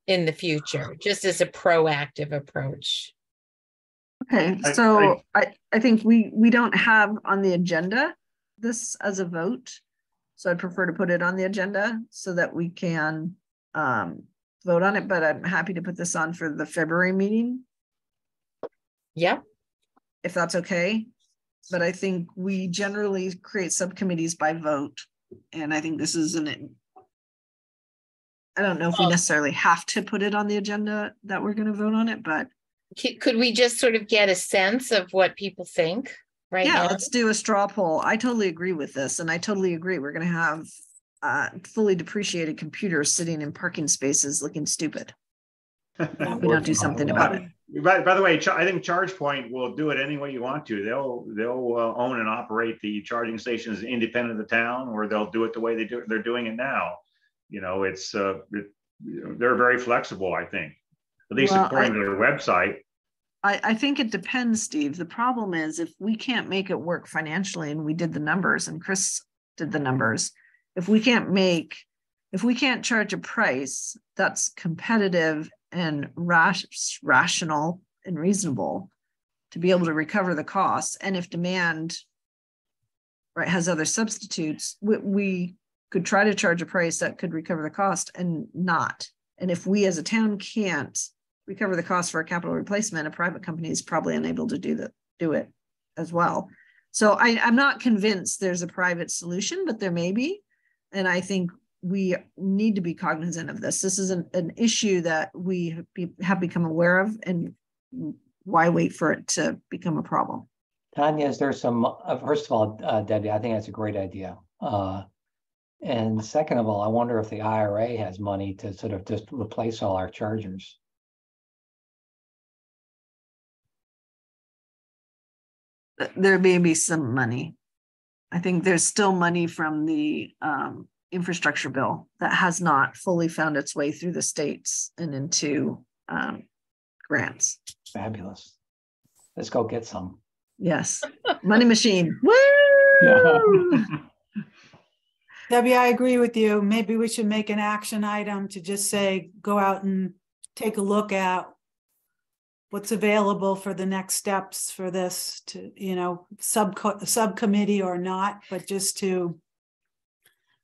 in the future, just as a proactive approach. Okay, so I think we don't have on the agenda this as a vote. So I'd prefer to put it on the agenda so that we can vote on it, but I'm happy to put this on for the February meeting, Yeah, if that's okay. But I think we generally create subcommittees by vote. And I think this is I don't know if we necessarily have to put it on the agenda that we're going to vote on it, but could we just sort of get a sense of what people think right yeah, now? let's do a straw poll. I totally agree with this. And I totally agree. We're going to have fully depreciated computers sitting in parking spaces looking stupid. If we don't do something about it. By the way, I think ChargePoint will do it any way you want to. They'll own and operate the charging stations independent of the town, or they'll do it the way they're doing it now. You know, they're very flexible, I think, at least according to their website. I think it depends, Steve. The problem is if we can't make it work financially, and we did the numbers and Chris did the numbers, if we can't charge a price that's competitive and rational and reasonable to be able to recover the costs, and if demand has other substitutes, we could try to charge a price that could recover the cost and not. And if we as a town can't recover the cost for a capital replacement, a private company is probably unable to do it as well. So I'm not convinced there's a private solution, but there may be. And I think we need to be cognizant of this. This is an issue that we have become aware of, and why wait for it to become a problem? Tanya, is there some, first of all, Debbie, I think that's a great idea. And second of all, I wonder if the IRA has money to sort of just replace all our chargers. There may be some money. I think there's still money from the infrastructure bill that has not fully found its way through the states and into grants. Fabulous. Let's go get some. Yes. Money machine. Woo! Yeah. Debbie, I agree with you. Maybe we should make an action item to just say, go out and take a look at what's available for the next steps for this, to, you know, subcommittee or not, but just to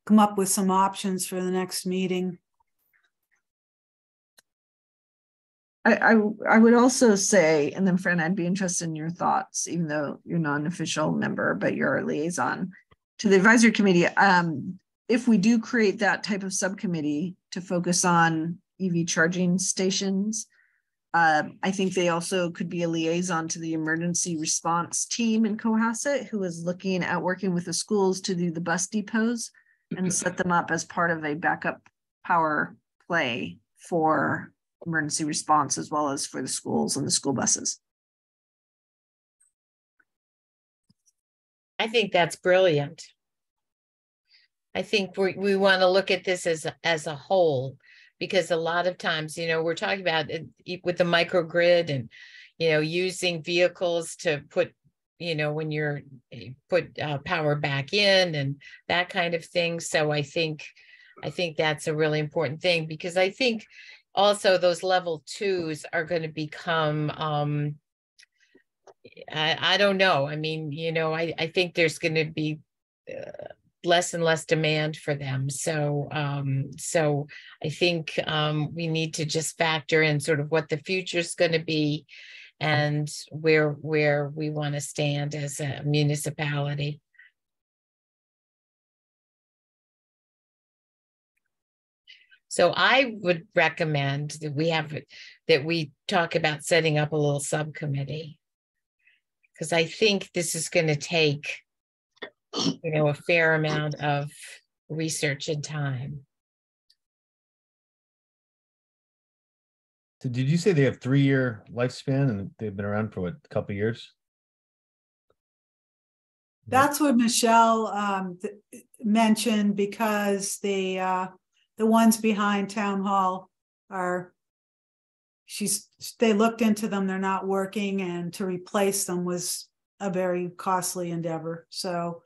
come up with some options for the next meeting. I would also say, and then Fran, I'd be interested in your thoughts, even though you're not an official member, but you're a liaison to the advisory committee. If we do create that type of subcommittee to focus on EV charging stations, I think they also could be a liaison to the emergency response team in Cohasset, who is looking at working with the schools to do the bus depots and set them up as part of a backup power play for emergency response, as well as for the schools and the school buses. I think that's brilliant. I think we want to look at this as a whole, because a lot of times, you know, we're talking about it with the microgrid and, you know, using vehicles to put, you know, when you're put power back in and that kind of thing. So I think that's a really important thing, because I think also those level 2s are going to become, I don't know. I mean, you know, I think there's going to be less and less demand for them. So, so I think we need to just factor in sort of what the future is going to be and where we want to stand as a municipality. So I would recommend that we talk about setting up a little subcommittee, because I think this is going to take, you know, a fair amount of research and time. So did you say they have 3-year lifespan and they've been around for what, a couple of years? That's what Michelle mentioned, because the ones behind Town Hall they looked into them, they're not working, and to replace them was a very costly endeavor. So,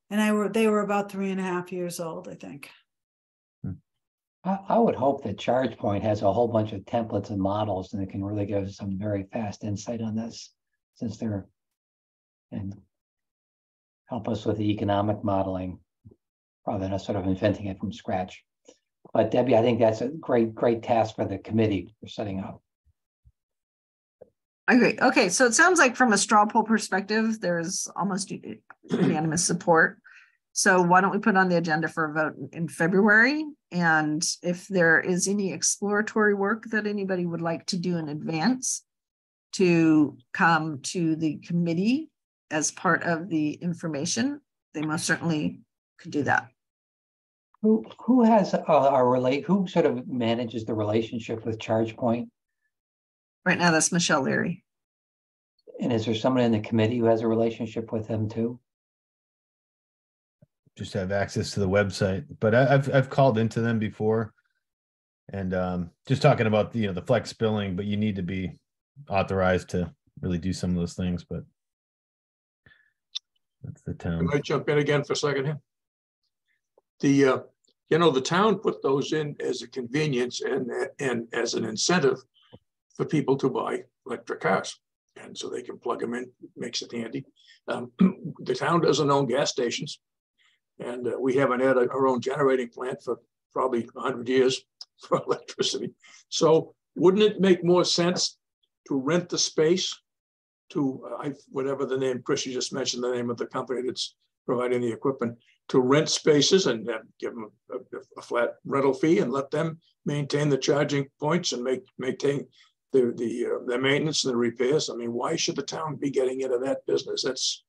and they were about 3.5 years old, I think. I would hope that ChargePoint has a whole bunch of templates and models, and it can really give us some very fast insight on this, since and help us with the economic modeling. rather than sort of inventing it from scratch. But Debbie, I think that's a great task for the committee for setting up. I agree. Okay, so it sounds like from a straw poll perspective, there's almost unanimous support. So why don't we put on the agenda for a vote in February? And if there is any exploratory work that anybody would like to do in advance to come to the committee as part of the information, they most certainly could do that. Who has who sort of manages the relationship with ChargePoint? Right now, that's Michelle Leary. And is there someone in the committee who has a relationship with him too? Just have access to the website, but I've called into them before, and just talking about the flex billing, but you need to be authorized to really do some of those things. But that's the town. Can I jump in again for a second here? The town put those in as a convenience and as an incentive for people to buy electric cars, and so they can plug them in. Makes it handy. The town doesn't own gas stations. And we haven't had our own generating plant for probably 100 years for electricity. So wouldn't it make more sense to rent the space to, whatever the name, Chris, you just mentioned the name of the company that's providing the equipment, to rent spaces and give them a flat rental fee and let them maintain the charging points and maintain the maintenance and the repairs? I mean, why should the town be getting into that business? That's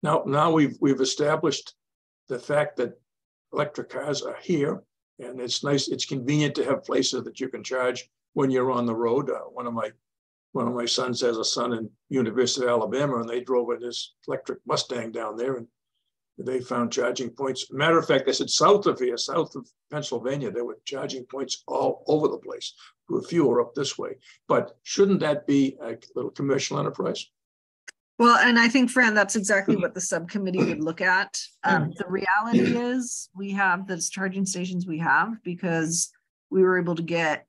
now we've established the fact that electric cars are here, and it's nice, it's convenient to have places that you can charge when you're on the road. One of my sons has a son in University of Alabama, and they drove in his electric Mustang down there, and they found charging points. Matter of fact, they said south of here, south of Pennsylvania, there were charging points all over the place. A few are up this way. But shouldn't that be a little commercial enterprise? Well, and I think, Fran, that's exactly what the subcommittee would look at. The reality is we have those charging stations we have because we were able to get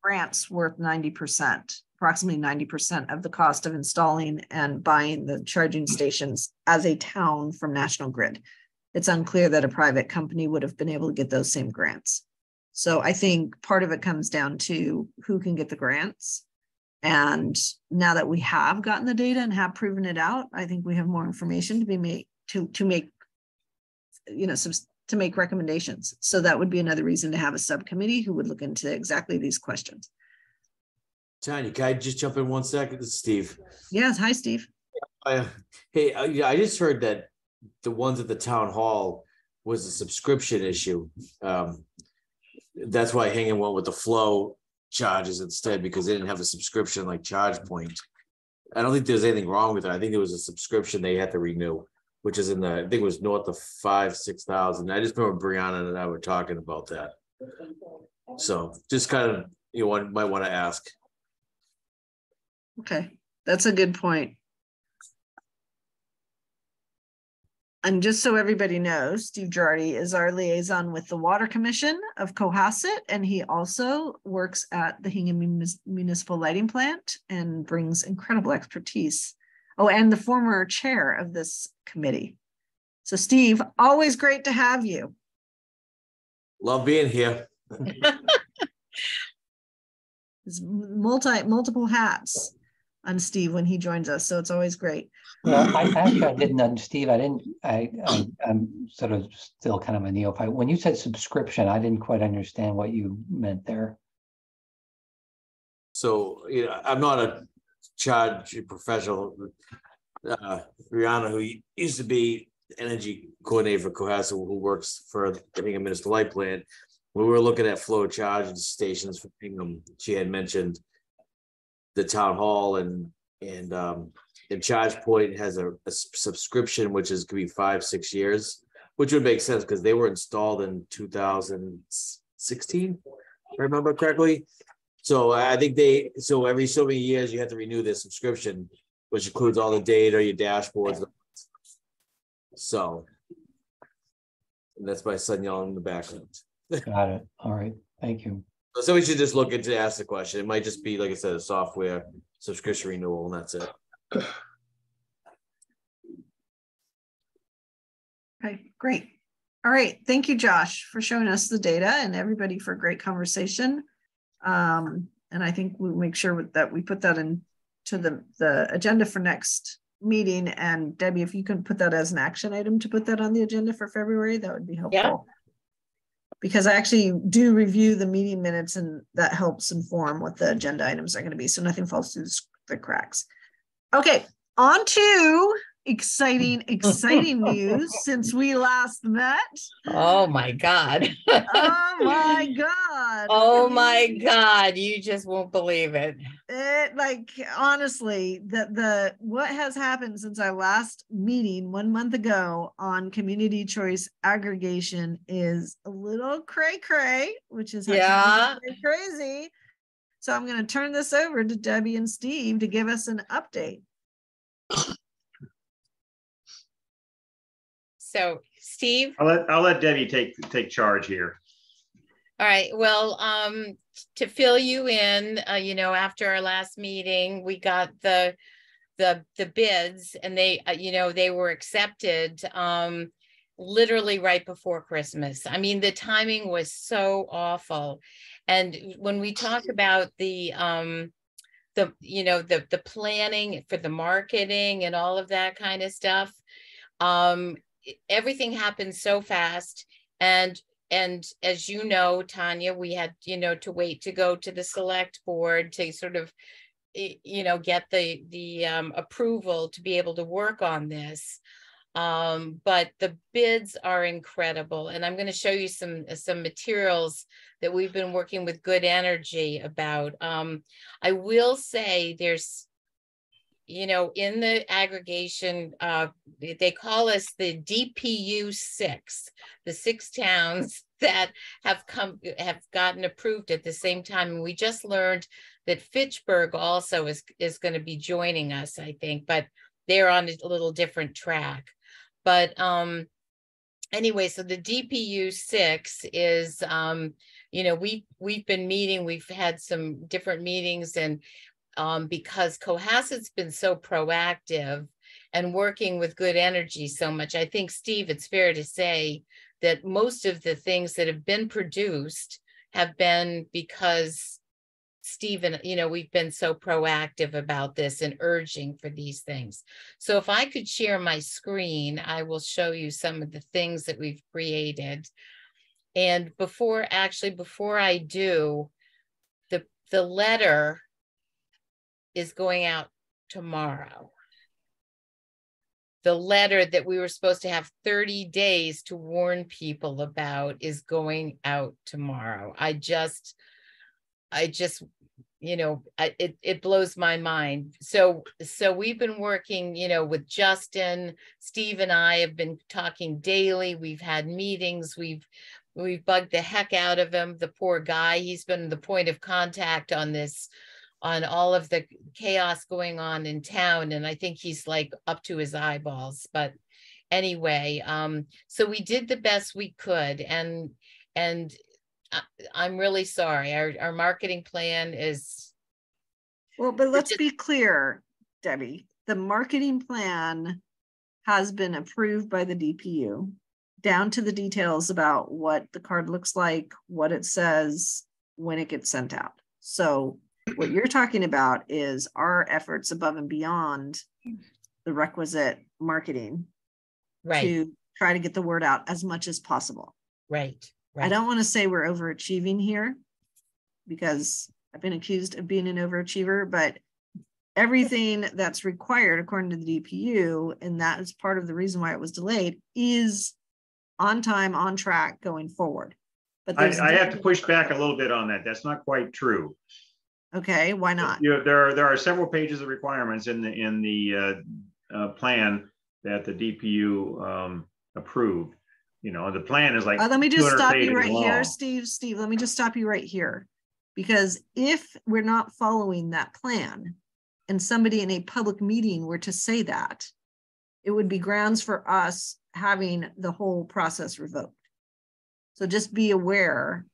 grants worth 90%, approximately 90% of the cost of installing and buying the charging stations as a town from National Grid. It's unclear that a private company would have been able to get those same grants. So I think part of it comes down to who can get the grants. And now that we have gotten the data and have proven it out, I think we have more information to be made to make recommendations. So that would be another reason to have a subcommittee who would look into exactly these questions. Tanya, can I just jump in 1 second? This is Steve. Yes. Hi, Steve. Hey, I just heard that the ones at the town hall was a subscription issue. That's why Hingham went with the flow charges instead, because they didn't have a subscription like ChargePoint. I don't think there's anything wrong with it. I think there was a subscription they had to renew, which is I think it was north of 5,000-6,000. I just remember Brianna and I were talking about that. So just kind of, might want to ask. Okay, that's a good point. And just so everybody knows, Steve Girardi is our liaison with the Water Commission of Cohasset, and he also works at the Hingham Municipal Lighting Plant and brings incredible expertise. Oh, and the former chair of this committee. So Steve, always great to have you. Love being here. There's multiple hats on Steve when he joins us, so it's always great. Well, I didn't, Steve, I'm sort of still kind of a neophyte. When you said subscription, I didn't quite understand what you meant there. So, I'm not a charge professional. Brianna, who used to be energy coordinator for Cohasset, who works for the Hingham Municipal Light Plant, when we were looking at flow charging stations for Hingham, she had mentioned the town hall and ChargePoint has a subscription, which could be 5-6 years, which would make sense because they were installed in 2016, if I remember correctly. So I think so every so many years you have to renew their subscription, which includes all the data, your dashboards. So and that's my son yelling in the background. Got it. All right. Thank you. So we should just look into ask the question. It might just be, like I said, a software subscription renewal, and that's it. Okay, great. All right. Thank you, Josh, for showing us the data, and everybody for a great conversation. And I think we'll make sure that we put that into the agenda for next meeting. And Debbie, if you can put that as an action item to put that on the agenda for February, that would be helpful. Yeah. Because I actually do review the meeting minutes, and that helps inform what the agenda items are going to be. So nothing falls through the cracks. Okay, on to exciting news since we last met. Oh my God. Oh my God. Oh my God. You just won't believe it. Like, honestly, the what has happened since our last meeting 1 month ago on community choice aggregation is a little cray, which is crazy. So I'm going to turn this over to Debbie and Steve to give us an update. So, Steve, I'll let Debbie take charge here. all right. Well, to fill you in, after our last meeting, we got the bids, and they, they were accepted literally right before Christmas. I mean, the timing was so awful. And when we talk about the planning for the marketing and all of that kind of stuff, everything happened so fast. And as you know, Tanya, we had, to wait to go to the select board to sort of, get the approval to be able to work on this. But the bids are incredible. And I'm going to show you some materials that we've been working with Good Energy about. I will say there's, in the aggregation, they call us the DPU 6, the 6 towns that have gotten approved at the same time. And we just learned that Fitchburg also is going to be joining us, I think, but they're on a little different track. But anyway, so the DPU 6 is, we've been meeting, we've had some different meetings, and because Cohasset's been so proactive and working with Good Energy so much, I think, Steve, it's fair to say that most of the things that have been produced have been because Steve and, we've been so proactive about this and urging for these things. So if I could share my screen, I will show you some of the things that we've created. And before I do, the letter is going out tomorrow. The letter that we were supposed to have 30 days to warn people about is going out tomorrow. It blows my mind. So we've been working, with Justin, Steve and I have been talking daily. We've had meetings. We've bugged the heck out of him. The poor guy, he's been the point of contact on this, on all of the chaos going on in town. And I think he's like up to his eyeballs, but anyway, so we did the best we could. And I'm really sorry. Our marketing plan is. Well, but let's be clear, Debbie, the marketing plan has been approved by the DPU down to the details about what the card looks like, what it says, when it gets sent out. So what you're talking about is our efforts above and beyond the requisite marketing, right, to try to get the word out as much as possible. Right. I don't want to say we're overachieving here, because I've been accused of being an overachiever, but everything that's required according to the DPU, and that is part of the reason why it was delayed, is on time, on track going forward. But I have to push back a little bit on that. That's not quite true. Okay, why not? There are several pages of requirements in the plan that the DPU approved. The plan is like. Let me just stop you right long. here, Steve. Let me just stop you right here, because if we're not following that plan, and somebody in a public meeting were to say that, it would be grounds for us having the whole process revoked. So just be aware.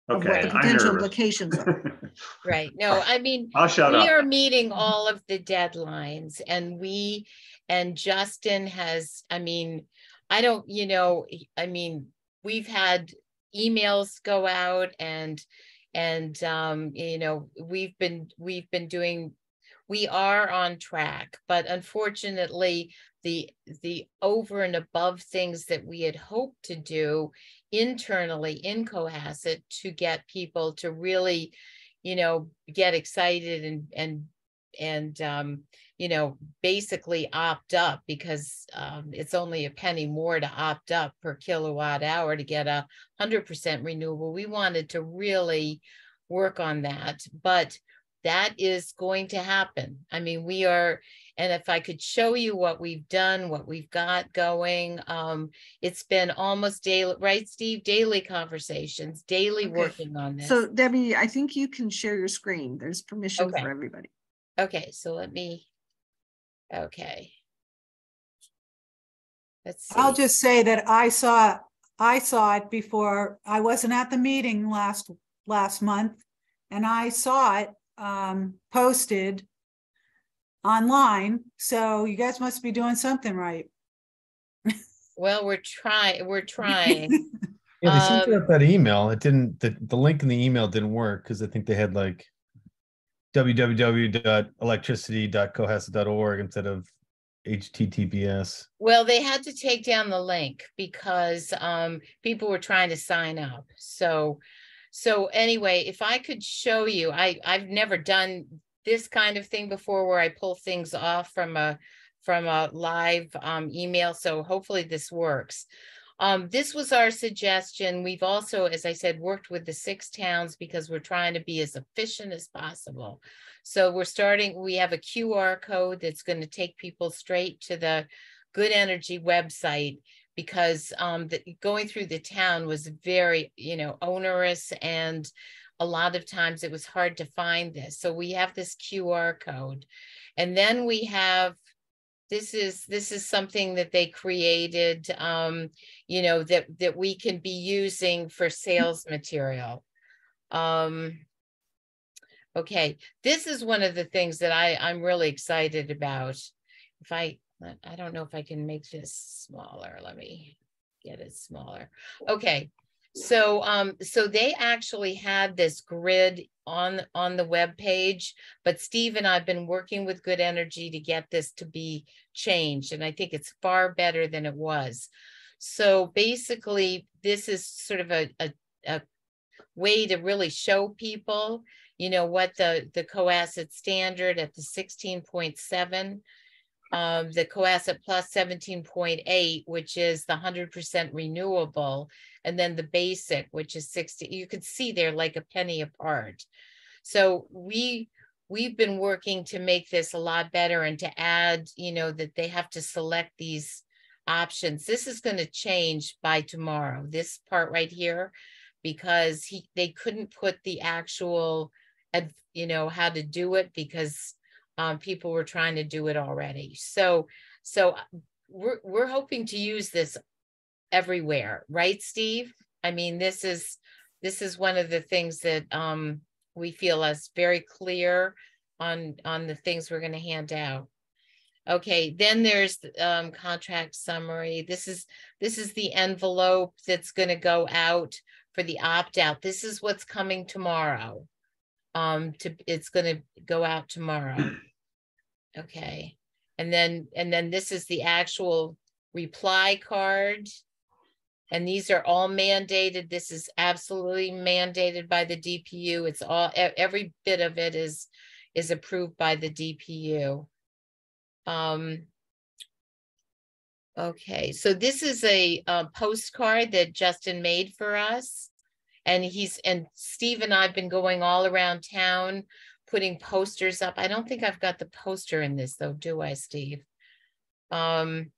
Okay, of what the potential implications are. Right. No, I mean, I'll shut up. We are meeting all of the deadlines, and Justin has, I don't, you know, I mean, we've had emails go out and you know, we've been doing, we are on track, but unfortunately, the over and above things that we had hoped to do internally in Cohasset to get people to really, you know, get excited and you know, basically opt up, because it's only a penny more to opt up per kilowatt hour to get 100% renewable. We wanted to really work on that, but that is going to happen. I mean, we are, and if I could show you what we've done, what we've got going, it's been almost daily, right, Steve? Daily conversations, daily Okay. working on this. So Debbie, I think you can share your screen. There's permission Okay. for everybody. Okay, so let me, okay. Let's see. I'll just say that I saw it before. I wasn't at the meeting last month, and I saw it posted online. So you guys must be doing something right. Well, we're trying. Yeah, they sent out that email. It didn't, the link in the email didn't work because I think they had like www.electricity.cohasset.org instead of HTTPS. Well, they had to take down the link because people were trying to sign up. So anyway, if I could show you, I've never done this kind of thing before where I pull things off from a live email. So hopefully this works. This was our suggestion. We've also, as I said, worked with the 6 towns because we're trying to be as efficient as possible. So we have a QR code that's going to take people straight to the Good Energy website, because going through the town was very, you know, onerous, and a lot of times it was hard to find this. So we have this QR code, and then we have, this is something that they created, you know, that we can be using for sales material. Okay, this is one of the things that I'm really excited about. If I don't know if I can make this smaller. Let me get it smaller. Okay, so they actually had this grid on the web page, but Steve and I've been working with Good Energy to get this to be changed, and I think it's far better than it was. So basically, this is sort of a way to really show people, you know, what the Cohasset standard at the 16.7, the Cohasset Plus 17.8, which is the 100% renewable, and then the basic, which is 60. You could see they're like a penny apart. So we've been working to make this a lot better, and to add, you know, that they have to select these options. This is going to change by tomorrow, this part right here, because they couldn't put the actual, you know, how to do it, because people were trying to do it already. So we're hoping to use this everywhere, right, Steve? I mean, this is one of the things that we feel is very clear on the things we're going to hand out. Okay, then there's contract summary. This is the envelope that's going to go out for the opt-out. This is what's coming tomorrow. It's going to go out tomorrow. Okay, and then this is the actual reply card, and these are all mandated. This is absolutely mandated by the DPU. It's all, every bit of it is approved by the DPU. Okay, so this is a postcard that Justin made for us, and Steve and I've been going all around town putting posters up. I don't think I've got the poster in this though, do I, Steve? But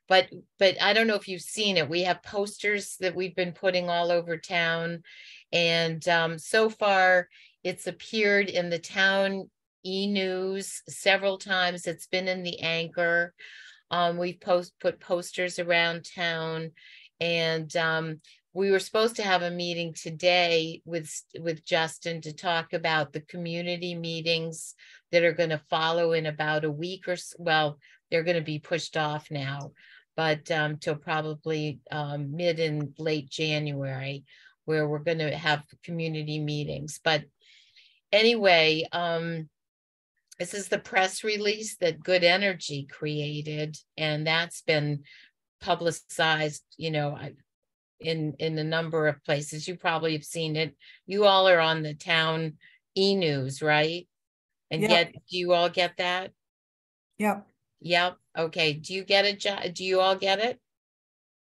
I don't know if you've seen it. We have posters that we've been putting all over town, and so far it's appeared in the town e-news several times. It's been in the Anchor. We've put posters around town, and we were supposed to have a meeting today with Justin to talk about the community meetings that are going to follow in about a week or so. Well, they're going to be pushed off now, but till probably mid and late January, where we're going to have community meetings. But anyway, this is the press release that Good Energy created, and that's been publicized, you know, in a number of places. You probably have seen it. You all are on the town e-news, right? And Yep. do you all get that? Yep. Yep. Okay. Do you get it? Do you all get it?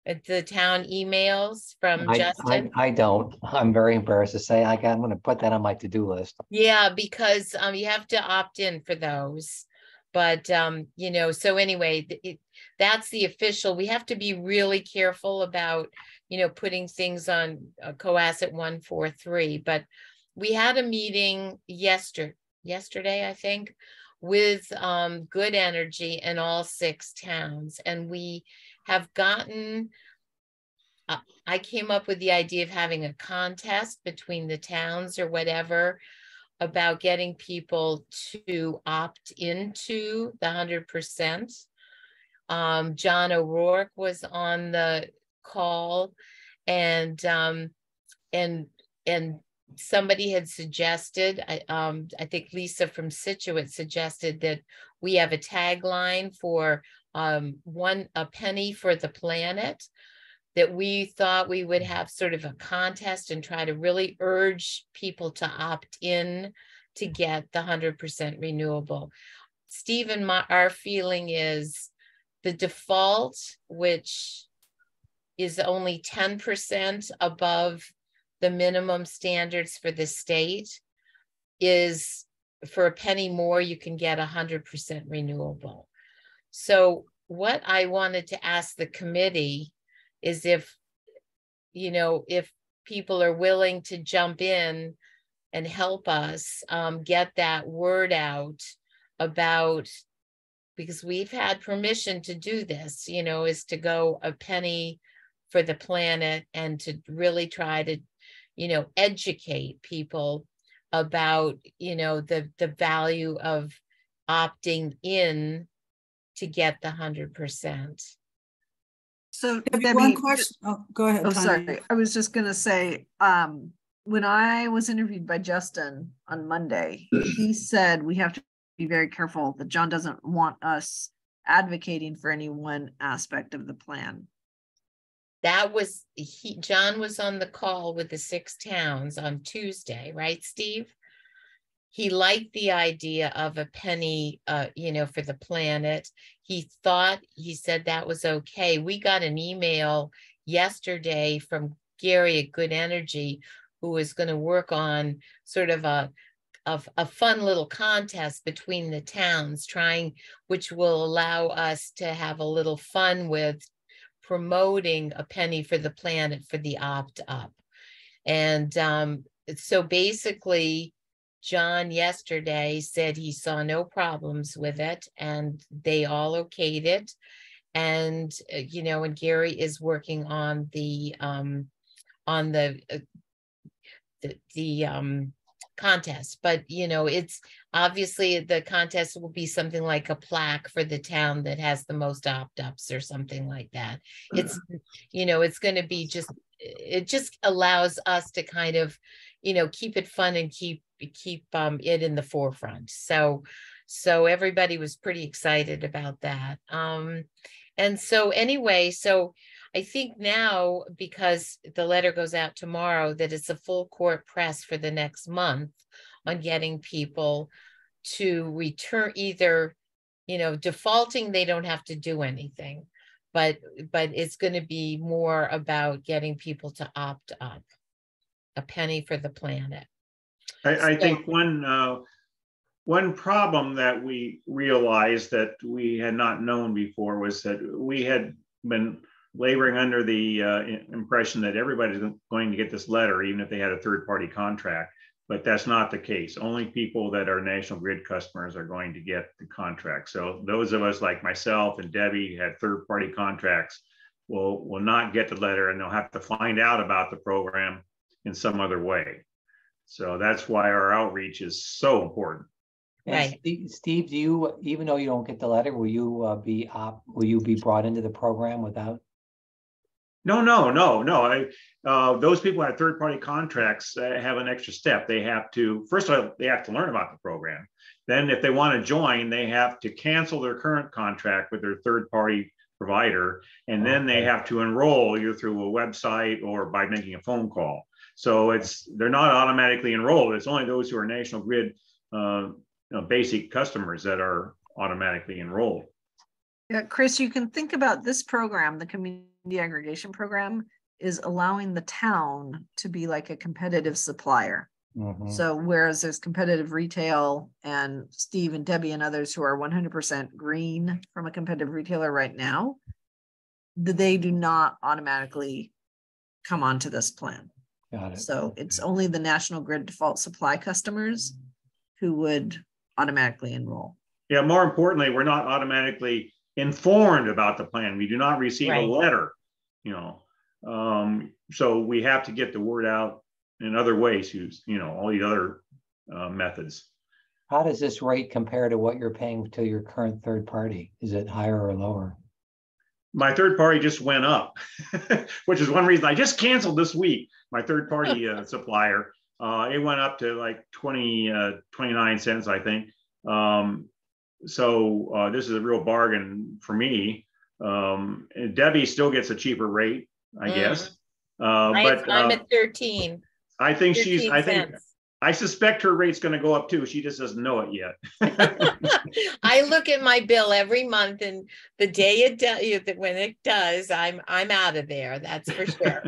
At the town emails from Justin? I don't. I'm very embarrassed to say I'm going to put that on my to-do list. Yeah, because you have to opt in for those. But, you know, so anyway, that's the official. We have to be really careful about, you know, putting things on Cohasset 143. But we had a meeting yesterday, I think, with Good Energy in all 6 towns. And we have gotten, I came up with the idea of having a contest between the towns or whatever about getting people to opt into the 100%. John O'Rourke was on the call, and somebody had suggested, I think Lisa from Situate suggested that we have a tagline for a penny for the planet, that we thought we would have sort of a contest and try to really urge people to opt in to get the 100% renewable. Stephen, our feeling is the default, which is only 10% above the minimum standards for the state, is for a penny more, you can get 100% renewable. So what I wanted to ask the committee is if, you know, if people are willing to jump in and help us get that word out about, because we've had permission to do this, you know, is to go a penny for the planet and to really try to, you know, educate people about, you know, the value of opting in to get the 100%. So Debbie, one question. Oh, go ahead. Oh, Tanya. sorry. I was just gonna say, when I was interviewed by Justin on Monday, he said we have to be very careful that John doesn't want us advocating for any one aspect of the plan. That was, John was on the call with the 6 towns on Tuesday, right, Steve? He liked the idea of a penny, you know, for the planet. He said that was okay. We got an email yesterday from Gary at Good Energy, who is going to work on sort of a fun little contest between the towns, which will allow us to have a little fun with promoting a penny for the planet for the opt-up. And so basically, John yesterday said he saw no problems with it, and they all okayed it. And you know, and Gary is working on the contest. But you know, it's obviously the contest will be something like a plaque for the town that has the most opt-ups or something like that. It's, you know, it's going to be just, it just allows us to kind of, you know, keep it fun and keep it in the forefront. So everybody was pretty excited about that. And so anyway, so I think now, because the letter goes out tomorrow, that it's a full court press for the next month on getting people to return, either, you know, defaulting, they don't have to do anything, but it's going to be more about getting people to opt up. A penny for the planet. I think one problem that we realized that we had not known before was that we had been laboring under the impression that everybody's going to get this letter, even if they had a third-party contract, but that's not the case. Only people that are National Grid customers are going to get the contract. So those of us like myself and Debbie had third-party contracts will not get the letter, and they'll have to find out about the program in some other way. So that's why our outreach is so important. And Right. Steve, do you, even though you don't get the letter, will you be brought into the program without? No. Those people who have third-party contracts have an extra step. They have to, first of all, they have to learn about the program. Then if they want to join, they have to cancel their current contract with their third-party provider. And then they have to enroll either through a website or by making a phone call. So they're not automatically enrolled. It's only those who are National Grid basic customers that are automatically enrolled. Yeah, Chris, you can think about this program, the community aggregation program, is allowing the town to be like a competitive supplier. Mhm. So whereas there's competitive retail and Steve and Debbie and others who are 100% green from a competitive retailer right now, they do not automatically come onto this plan. Got it. So it's only the National Grid default supply customers who would automatically enroll. Yeah, more importantly, we're not automatically informed about the plan. We do not receive a Right. letter, so we have to get the word out in other ways, all the other methods. How does this rate compare to what you're paying to your current third party? Is it higher or lower? My third party just went up, which is one reason I just canceled this week. My third party supplier, it went up to like 29 cents, I think. So this is a real bargain for me. And Debbie still gets a cheaper rate, I guess. But I'm at 13. I think 13 cents. I suspect her rate's going to go up too. She just doesn't know it yet. I look at my bill every month, and the day it does, when it does, I'm out of there. That's for sure.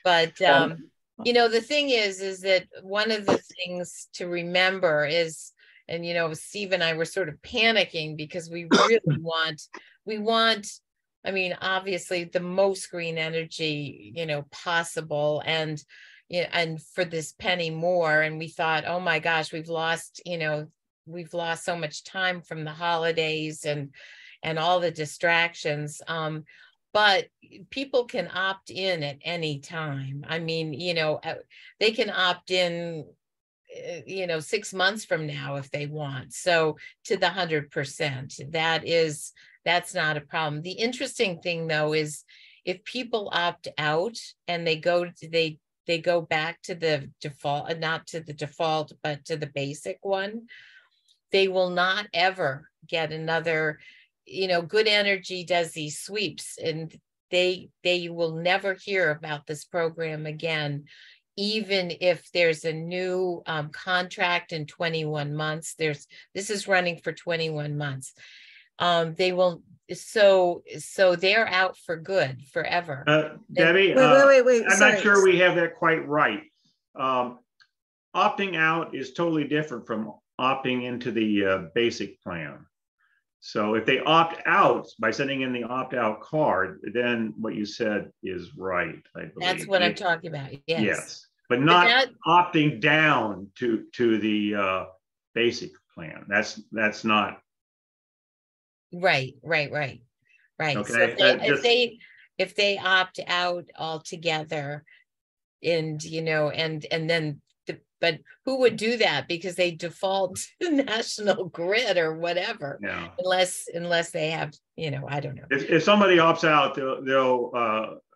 But the thing is that one of the things to remember is, and Steve and I were sort of panicking because we really want. I mean, obviously, the most green energy, possible, and for this penny more. And we thought, oh my gosh, we've lost so much time from the holidays and all the distractions. But people can opt in at any time. I mean, they can opt in, 6 months from now if they want. So to the 100%, that's not a problem. The interesting thing though is if people opt out and they go back to the default, not to the default, but to the basic one, they will not ever get another, Good Energy does these sweeps, and they will never hear about this program again, even if there's a new contract in 21 months. This is running for 21 months. They will, so they're out for good forever. Debbie, wait. I'm not sure we have that quite right. Opting out is totally different from opting into the basic plan. So if they opt out by sending in the opt-out card, then what you said is right, I believe. That's what I'm talking about. Yes, but not opting down to the basic plan. That's not right. Okay. So if they opt out altogether, and then but who would do that? Because they default to National Grid or whatever. Yeah. Unless they have, I don't know. If somebody opts out, they'll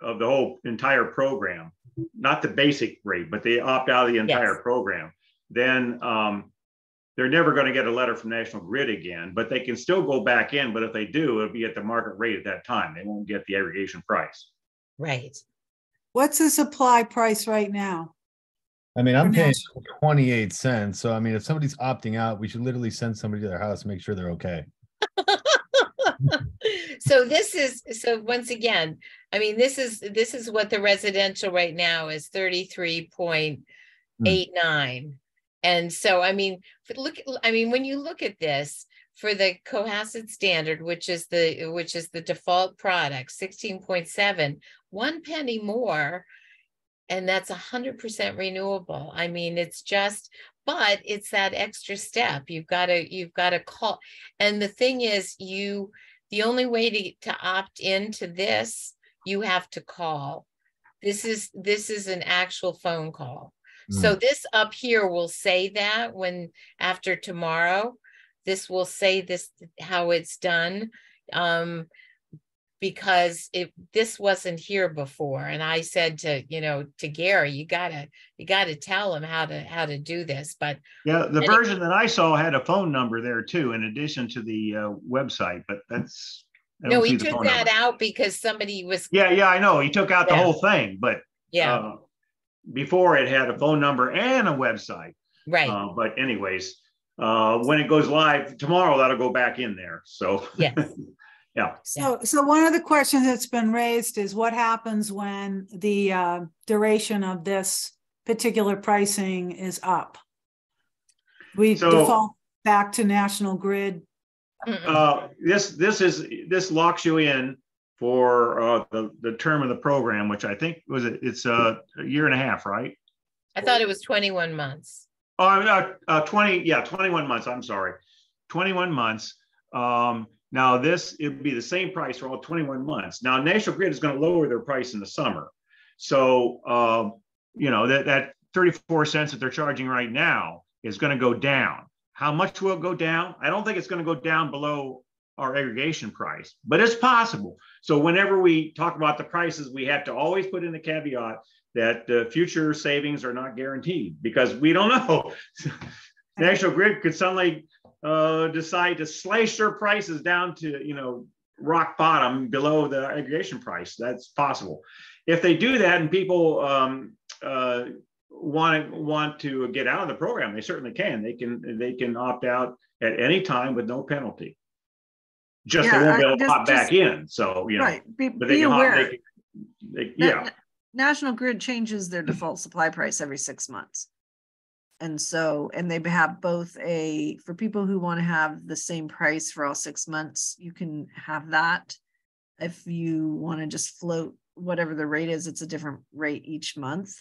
of the whole entire program, not the basic rate, but they opt out of the entire program, then they're never going to get a letter from National Grid again, but they can still go back in. But if they do, it'll be at the market rate at that time. They won't get the aggregation price. Right. What's the supply price right now? I mean, I'm paying 28 cents. So, I mean, if somebody's opting out, we should literally send somebody to their house and make sure they're okay. So once again, I mean, this is what the residential right now is, 33.89. And so, I mean, when you look at this for the Cohasset standard, which is the default product, 16.7, 1 penny more, and that's 100% renewable. I mean, it's just, but it's that extra step. You've got to call. And the thing is, the only way to opt into this, you have to call. This is an actual phone call. So this up here will say that after tomorrow, this will say this, how it's done. Because this wasn't here before. And I said to Gary, you gotta tell him how to do this. But yeah, the version that I saw had a phone number there too, in addition to the website, but that's. No, he took that out because somebody was. Yeah, I know. He took out the whole thing, but yeah, before it had a phone number and a website. Right. But anyways, when it goes live tomorrow, that'll go back in there. So yes. Yeah. So one of the questions that's been raised is what happens when the duration of this particular pricing is up? We default back to National Grid. This locks you in for the term of the program, which I think it's a year and a half, right? I thought it was 21 months. 21 months. I'm sorry, 21 months. Now it would be the same price for all 21 months. Now National Grid is going to lower their price in the summer. So, that 34 cents that they're charging right now is going to go down. How much will it go down? I don't think it's going to go down below our aggregation price, but it's possible. So whenever we talk about the prices, we have to always put in a caveat that future savings are not guaranteed, because we don't know. National Grid could suddenly decide to slash their prices down to rock bottom below the aggregation price. That's possible. If they do that and people want to get out of the program, they certainly can. They can opt out at any time with no penalty. They won't be able to opt back in. So right. Be aware. National Grid changes their default supply price every 6 months. And they have both for people who want to have the same price for all 6 months, you can have that. If you want to just float whatever the rate is, it's a different rate each month.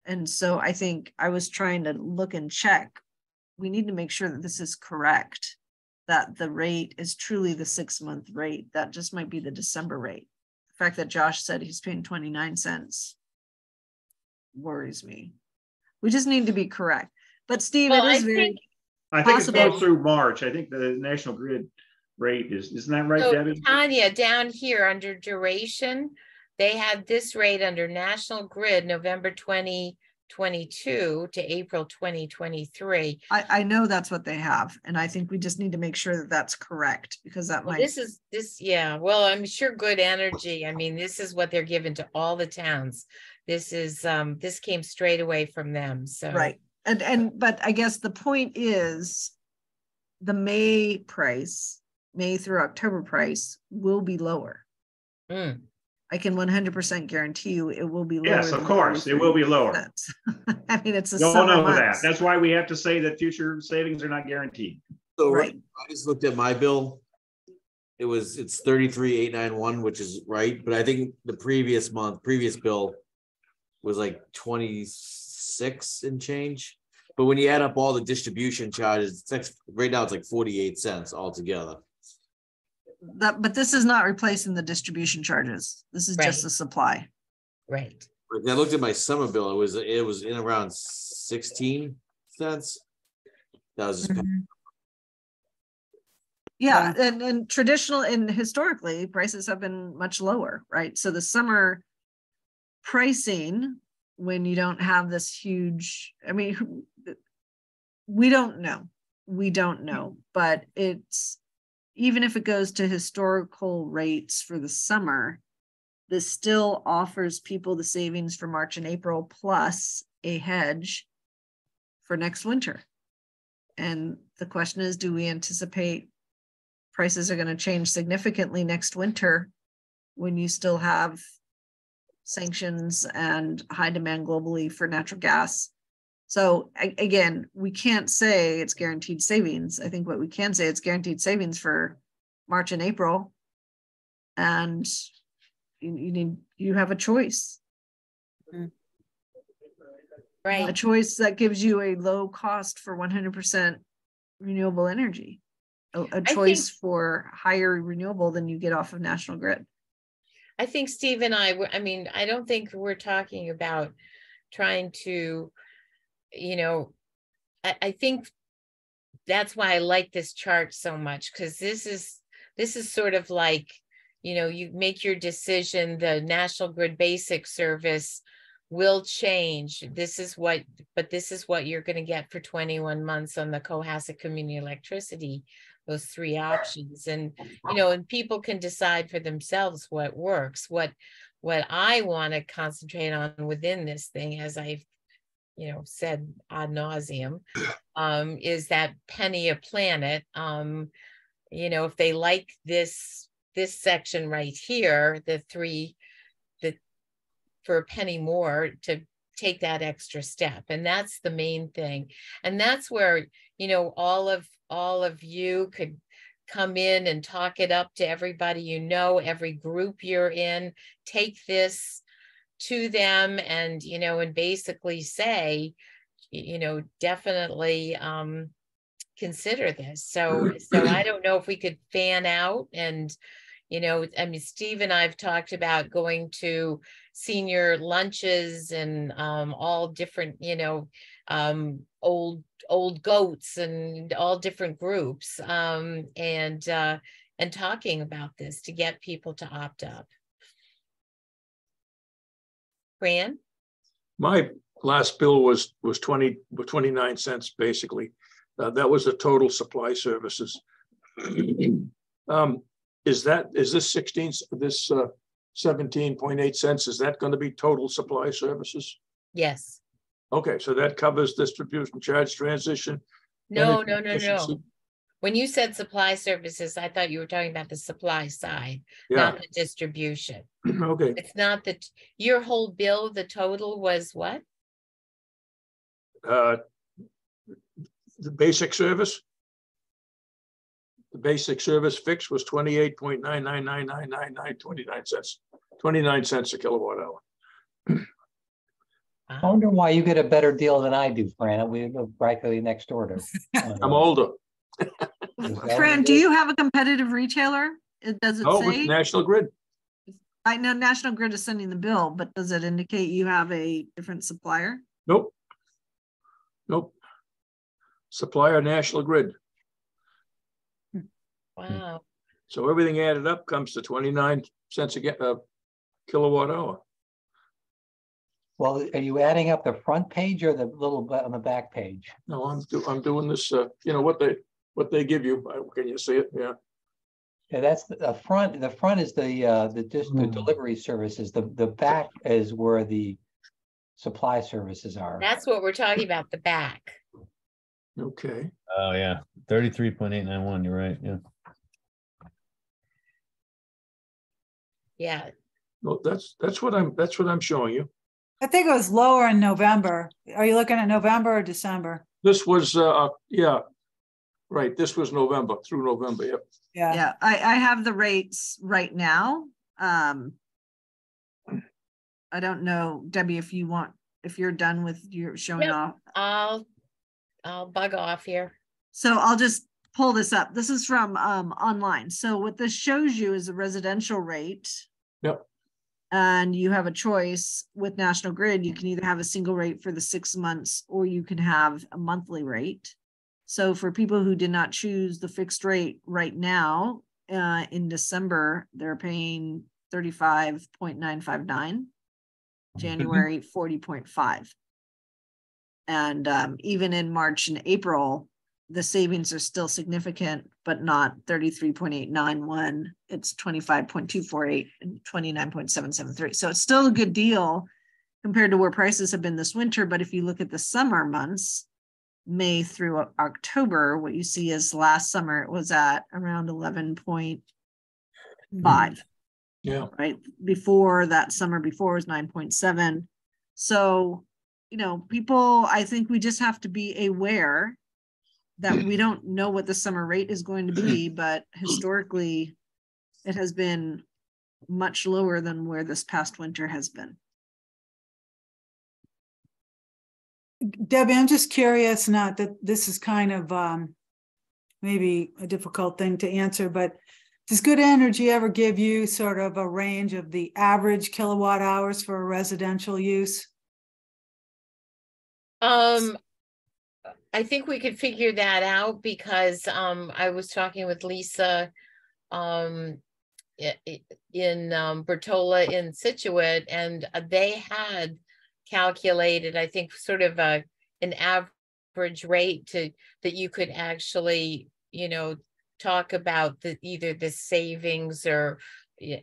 And so I think I was trying to look and check. We need to make sure that this is correct, that the rate is truly the 6-month rate. That just might be the December rate. The fact that Josh said he's paying 29 cents worries me. We just need to be correct. But Steve, it is very I think it goes through March. I think the National Grid rate isn't that right, Debbie? Tanya, down here under duration, they had this rate under National Grid November 2022 to April 2023. I know that's what they have, and I think we just need to make sure that that's correct, because that might. Well, I'm sure Good Energy. I mean, this is what they're given to all the towns. This is this came straight away from them. So right. But I guess the point is the May through October price will be lower. I can 100% guarantee you it will be lower. Yes, of course, it will be lower. I mean, it's a You'll know that. That's why we have to say that future savings are not guaranteed. So right. I just looked at my bill. It's 33,891, which is right. But I think the previous bill was like 26 and change. But when you add up all the distribution charges, right now it's like 48 cents altogether. But this is not replacing the distribution charges. This is just the supply. Right. I looked at my summer bill. It was in around 16 cents. That was just yeah, and traditional and historically prices have been much lower, right? So the summer pricing, when you don't have this huge, I mean, we don't know, but it's, even if it goes to historical rates for the summer, this still offers people the savings for March and April plus a hedge for next winter. And the question is, do we anticipate prices are going to change significantly next winter when you still have sanctions and high demand globally for natural gas? So again, we can't say it's guaranteed savings. I think what we can say, it's guaranteed savings for March and April, and you have a choice. Right. A choice that gives you a low cost for 100% renewable energy, a choice for higher renewable than you get off of National Grid. I think Steve and I don't think we're talking about trying to, I think that's why I like this chart so much, because this is sort of like, you make your decision, the National Grid Basic Service will change. This is what you're going to get for 21 months on the Cohasset Community Electricity, those 3 options. And, and people can decide for themselves what works. What I want to concentrate on within this thing, as I've, said ad nauseum, is that penny a planet. If they like this section right here, for a penny more, to take that extra step. And that's the main thing. And that's where, all of you could come in and talk it up to everybody, every group you're in, take this to them and, and basically say, definitely consider this. So I don't know if we could fan out and, Steve and I've talked about going to senior lunches and all different, old goats and all different groups and talking about this to get people to opt up. Fran? My last bill was 29 cents basically. That was the total supply services. Is this 17.8 cents? Is that going to be total supply services? Yes. Okay, so that covers distribution charge, transition. No. When you said supply services, I thought you were talking about the supply side, not the distribution. Okay. It's not that your whole bill, the total was what? The basic service. The basic service fix was 28.9999929 cents. 29 cents a kilowatt hour. I wonder why you get a better deal than I do, Fran. We live practically next door to. I'm older. Fran, do you have a competitive retailer? Does it say? With National Grid. I know National Grid is sending the bill, but does it indicate you have a different supplier? Nope. Supplier National Grid. Wow. So everything added up comes to 29 cents a kilowatt hour. Well, are you adding up the front page or the little bit on the back page? No, I'm doing this. What they give you. Can you see it? Yeah. Yeah, that's the front. The front is the delivery services. The back is where the supply services are. That's what we're talking about. The back. Okay. Oh yeah, 33.891. You're right. Yeah. Yeah. Well, that's what I'm showing you. I think it was lower in November. Are you looking at November or December? This was right. This was November through November. Yep. Yeah. I have the rates right now. I don't know, Debbie, if you're done with your showing off. I'll bug off here. So I'll just pull this up. This is from online. So what this shows you is a residential rate. Yep. And you have a choice with National Grid. You can either have a single rate for the 6 months or you can have a monthly rate. So for people who did not choose the fixed rate right now, in December, they're paying 35.959, January 40.5. And even in March and April, the savings are still significant, but not 33.891. It's 25.248 and 29.773. So it's still a good deal compared to where prices have been this winter. But if you look at the summer months, May through October, what you see is last summer it was at around 11.5. Yeah. Right. Before that summer before was 9.7. So, people, I think we just have to be aware that we don't know what the summer rate is going to be, but historically it has been much lower than where this past winter has been. Debbie, I'm just curious, not that this is kind of maybe a difficult thing to answer, but does Good Energy ever give you sort of a range of the average kilowatt hours for a residential use? I think we could figure that out because I was talking with Lisa in Bertola in Situate, and they had calculated, I think, sort of an average rate that you could actually, you know, talk about either the savings or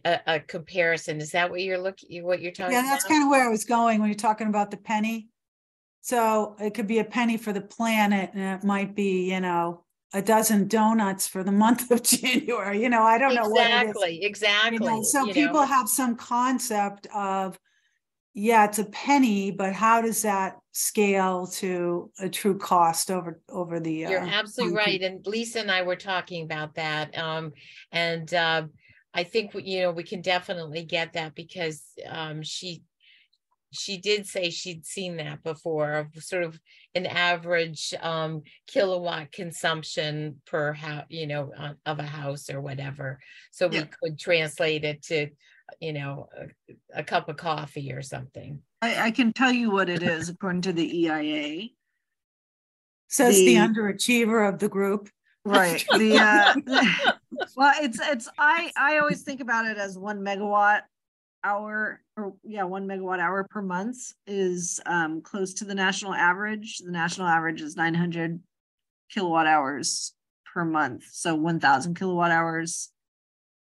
a comparison. Is that what you're talking Yeah, that's about? kind of where I was going when you're talking about the penny. So it could be a penny for the planet, and it might be, you know, a dozen donuts for the month of January. You know, I don't know what it is. Exactly. You know, so you people know. have some concept of, yeah, it's a penny, but how does that scale to a true cost over the You're absolutely time right. period? And Lisa and I were talking about that. I think, you know, we can definitely get that because she did say she'd seen that before, of sort of an average kilowatt consumption per house, you know, of a house or whatever. So we could translate it to, you know, a cup of coffee or something. I can tell you what it is according to the EIA. Says the underachiever of the group. Right. Well, I always think about it as 1 megawatt hour, or 1 megawatt hour per month is close to the national average. The national average is 900 kilowatt hours per month. So 1,000 kilowatt hours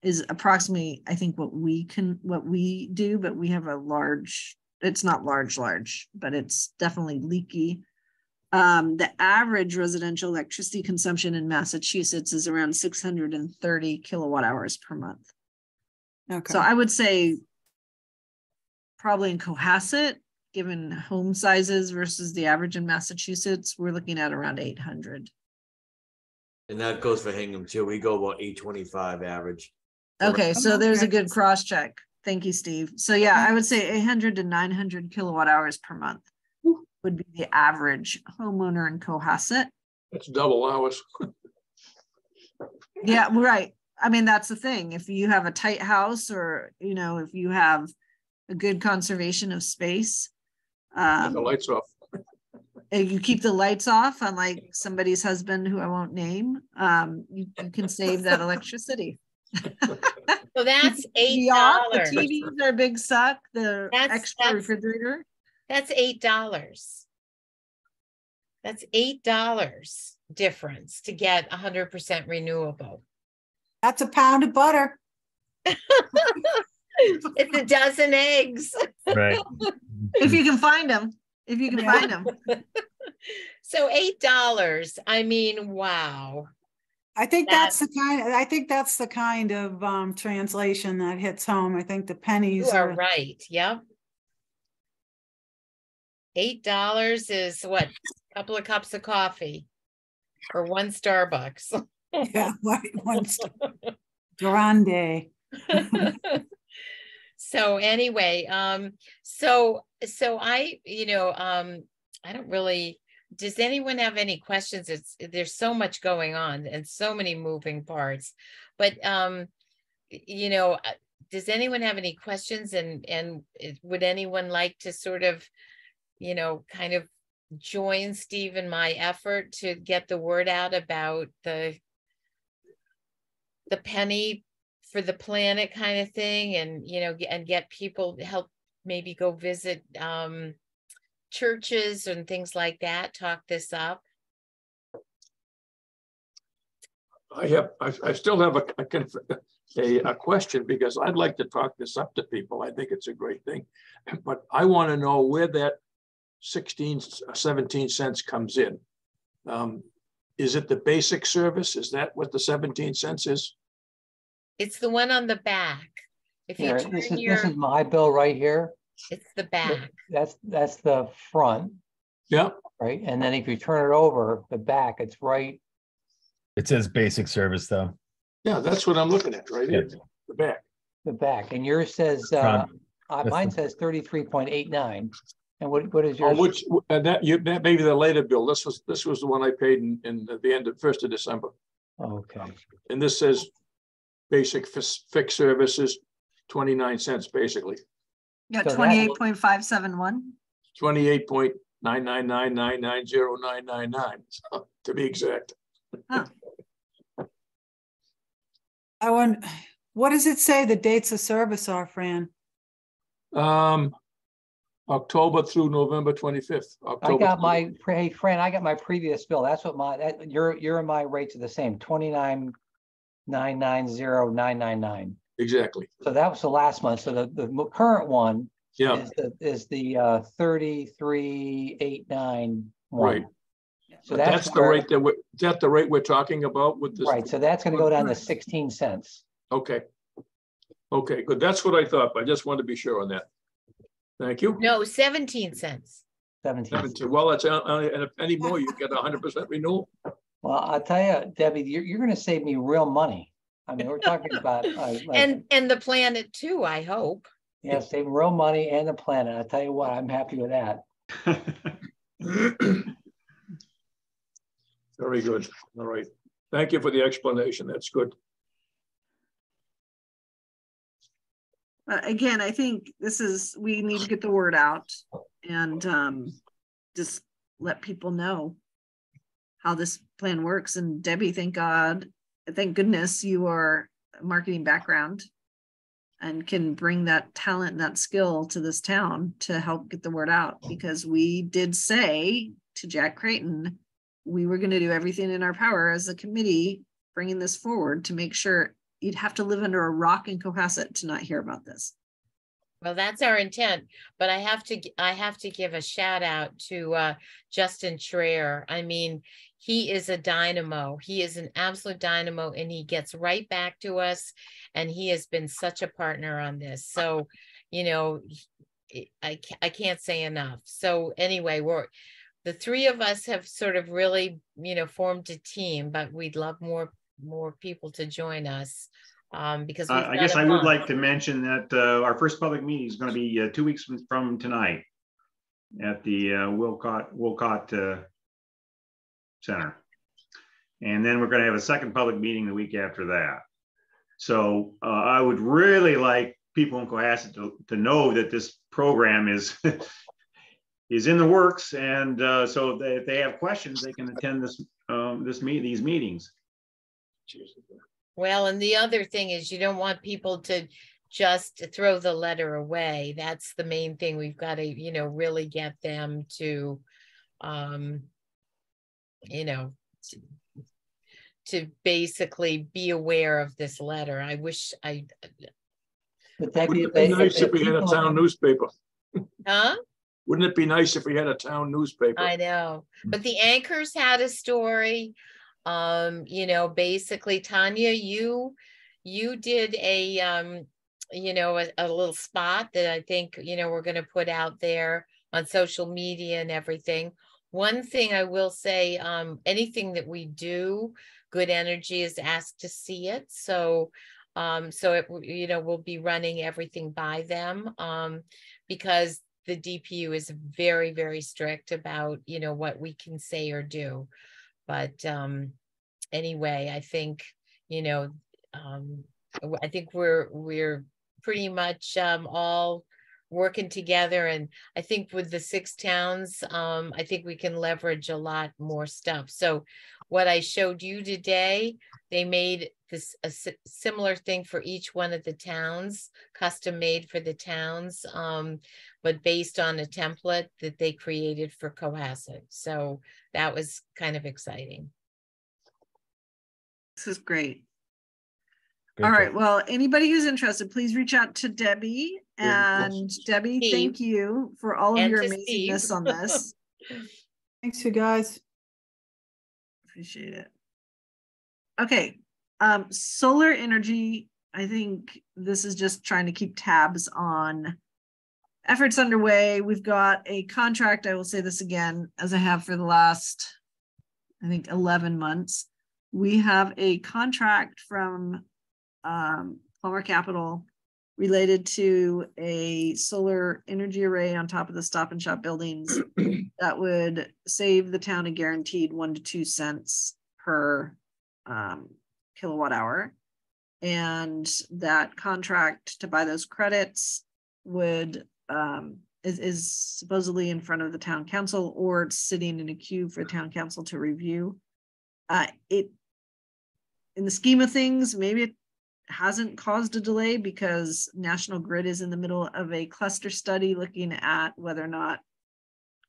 is approximately, I think, what we do, but we have a large, it's not large, but it's definitely leaky. The average residential electricity consumption in Massachusetts is around 630 kilowatt hours per month. Okay. So I would say probably in Cohasset, given home sizes versus the average in Massachusetts, we're looking at around 800. And that goes for Hingham too. We go about 825 average. Okay, so there's a good cross check. Thank you, Steve. So yeah, I would say 800 to 900 kilowatt hours per month would be the average homeowner in Cohasset. That's double ours. Yeah, right. I mean, that's the thing. If you have a tight house, or, you know, if you have a good conservation of space, The lights off. you keep the lights off, unlike somebody's husband who I won't name, you can save that electricity. So that's $8. The TVs are a big suck. The extra refrigerator. That's $8. That's $8 difference to get 100% renewable. That's a pound of butter. It's a dozen eggs. Right. If you can find them. If you can find them. So $8. I mean, wow. I think that's the kind of translation that hits home. I think the pennies You are right. Yep. $8 is what? A couple of cups of coffee or one Starbucks. Yeah, one grande. So anyway, so I, you know, I don't really, does anyone have any questions? There's so much going on and so many moving parts, but you know, does anyone have any questions, and would anyone like to sort of, you know, kind of join Steve in my effort to get the word out about the penny for the planet kind of thing, and, you know, and get people to help maybe go visit churches and things like that, talk this up? I still have a question, because I'd like to talk this up to people. I think it's a great thing, but I want to know where that 17 cents comes in. Is it the basic service? Is that what the 17 cents is? It's the one on the back. If you turn This is my bill right here. it's the back. That's the front, Yeah. right? And then if you turn it over, the back, it's right. It says basic service though. Yeah, that's what I'm looking at right here, the back. The back, and yours says, Front. mine says 33.89. And what is yours? On which, that may be the later bill. This was the one I paid in the end of 1st of December. Okay. And this says basic fixed services, 29 cents basically. Yeah, So that- 28.571. 28 point, 999990999, so, to be exact. Huh. I want, what does it say the dates of service are, Fran? October through November 25th. I got my, hey, Fran, I got my previous bill. That's what your and my rates are the same, 29,990,999. Exactly. So that was the last month. So the current one Yeah, is the 33,891. right. So That's the where- rate that's the rate we're talking about with this. Right. So that's going to go down to 16 cents. Okay. Okay, good. That's what I thought, but I just wanted to be sure on that. Thank you. No, 17 cents. 17. 17. Well, that's and if any more, you get 100% renewal. Well, I'll tell you, Debbie, you're going to save me real money. I mean, we're talking about And the planet too, I hope. yeah, save real money and the planet. I'll tell you what, I'm happy with that. Very good. All right. Thank you for the explanation. That's good. Again, I think we need to get the word out and just let people know how this plan works. And Debbie, thank goodness you are a marketing background and can bring that talent and that skill to this town to help get the word out, because we did say to Jack Creighton, we were going to do everything in our power as a committee bringing this forward to make sure. You'd have to live under a rock in Cohasset to not hear about this. Well, that's our intent, but I have to give a shout out to Justin Schreier. I mean, he is a dynamo. He is an absolute dynamo, and he gets right back to us. And he has been such a partner on this. So, you know, I can't say enough. So anyway, the three of us have sort of really, you know, formed a team, but we'd love more people to join us because I guess I would like to mention that our first public meeting is going to be 2 weeks from tonight at the Wilcott Center. And then we're going to have a second public meeting the week after that. So I would really like people in Cohasset to know that this program is is in the works, and so if they have questions, they can attend these meetings. Well, and the other thing is, you don't want people to just throw the letter away. That's the main thing. We've got to, you know, really get them to, you know, to basically be aware of this letter. I wish Wouldn't it be nice if we had a town newspaper? Huh? Wouldn't it be nice if we had a town newspaper? I know, but the anchors had a story. You know, basically, Tanya, you did a you know, a little spot that I think, you know, we're going to put out there on social media and everything. One thing I will say, anything that we do, Good Energy is asked to see it. So it, you know, we'll be running everything by them because the DPU is very, very strict about, you know, what we can say or do. But anyway, I think, you know, I think we're pretty much all working together. And I think with the 6 towns, I think we can leverage a lot more stuff. So what I showed you today, they made this a similar thing for each one of the towns, custom made for the towns, but based on a template that they created for Cohasset. So that was kind of exciting. This is great. Great All job. right. Well, anybody who's interested, please reach out to Debbie. And Debbie, Steve. thank you for all of And your to amazingness Steve. on this. Thanks, you guys. Appreciate it. Okay. Solar energy. I think this is just trying to keep tabs on efforts underway. We've got a contract. I will say this again, as I have for the last, I think, 11 months. We have a contract from Palmer Capital related to a solar energy array on top of the Stop and Shop buildings that would save the town a guaranteed 1 to 2 cents per kilowatt hour. And that contract to buy those credits would is supposedly in front of the town council or sitting in a queue for town council to review. It, in the scheme of things, maybe it hasn't caused a delay because National Grid is in the middle of a cluster study looking at whether or not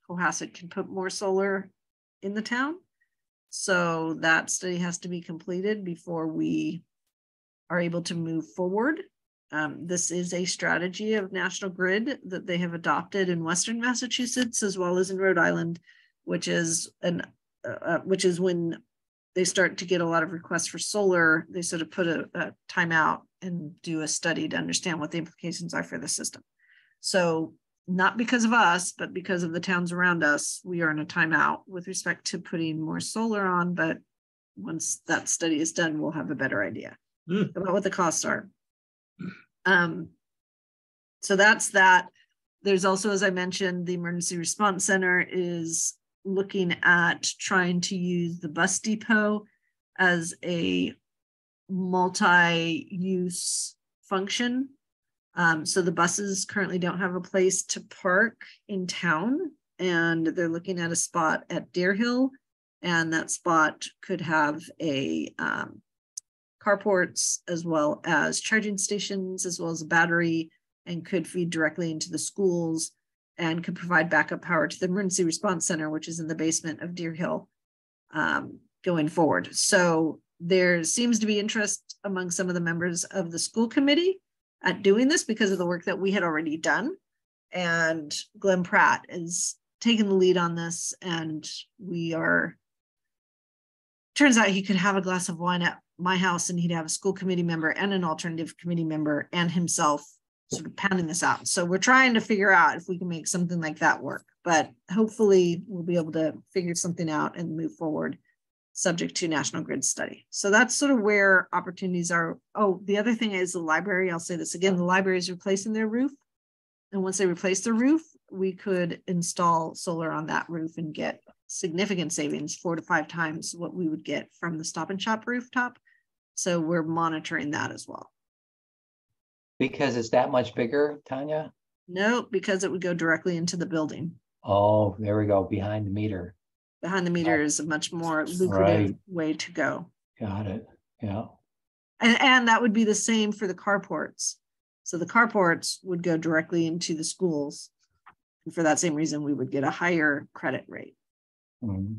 Cohasset can put more solar in the town. So that study has to be completed before we are able to move forward. This is a strategy of National Grid that they have adopted in Western Massachusetts as well as in Rhode Island, which is when they start to get a lot of requests for solar, they sort of put a timeout and do a study to understand what the implications are for the system. So not because of us, but because of the towns around us, we are in a timeout with respect to putting more solar on. But once that study is done, we'll have a better idea about what the costs are. So that's that. There's also, as I mentioned, the Emergency Response Center is looking at trying to use the bus depot as a multi-use function. So the buses currently don't have a place to park in town, and they're looking at a spot at Deer Hill, and that spot could have a carports as well as charging stations, as well as a battery, and could feed directly into the schools and could provide backup power to the Emergency Response Center, which is in the basement of Deer Hill, going forward. So there seems to be interest among some of the members of the school committee at doing this because of the work that we had already done. And Glenn Pratt is taking the lead on this, and turns out he could have a glass of wine at my house and he'd have a school committee member and an alternative committee member and himself sort of pounding this out. So we're trying to figure out if we can make something like that work, but hopefully we'll be able to figure something out and move forward subject to National Grid study. So that's sort of where opportunities are. Oh, the other thing is the library. I'll say this again, the library is replacing their roof. And once they replace the roof, we could install solar on that roof and get significant savings, 4 to 5 times what we would get from the Stop and Shop rooftop. So we're monitoring that as well. Because it's that much bigger, Tanya? No, because it would go directly into the building. Oh, there we go, behind the meter. Behind the meter is a much more lucrative way to go. Got it, yeah. And that would be the same for the carports. So the carports would go directly into the schools. And for that same reason, we would get a higher credit rate. Mm-hmm.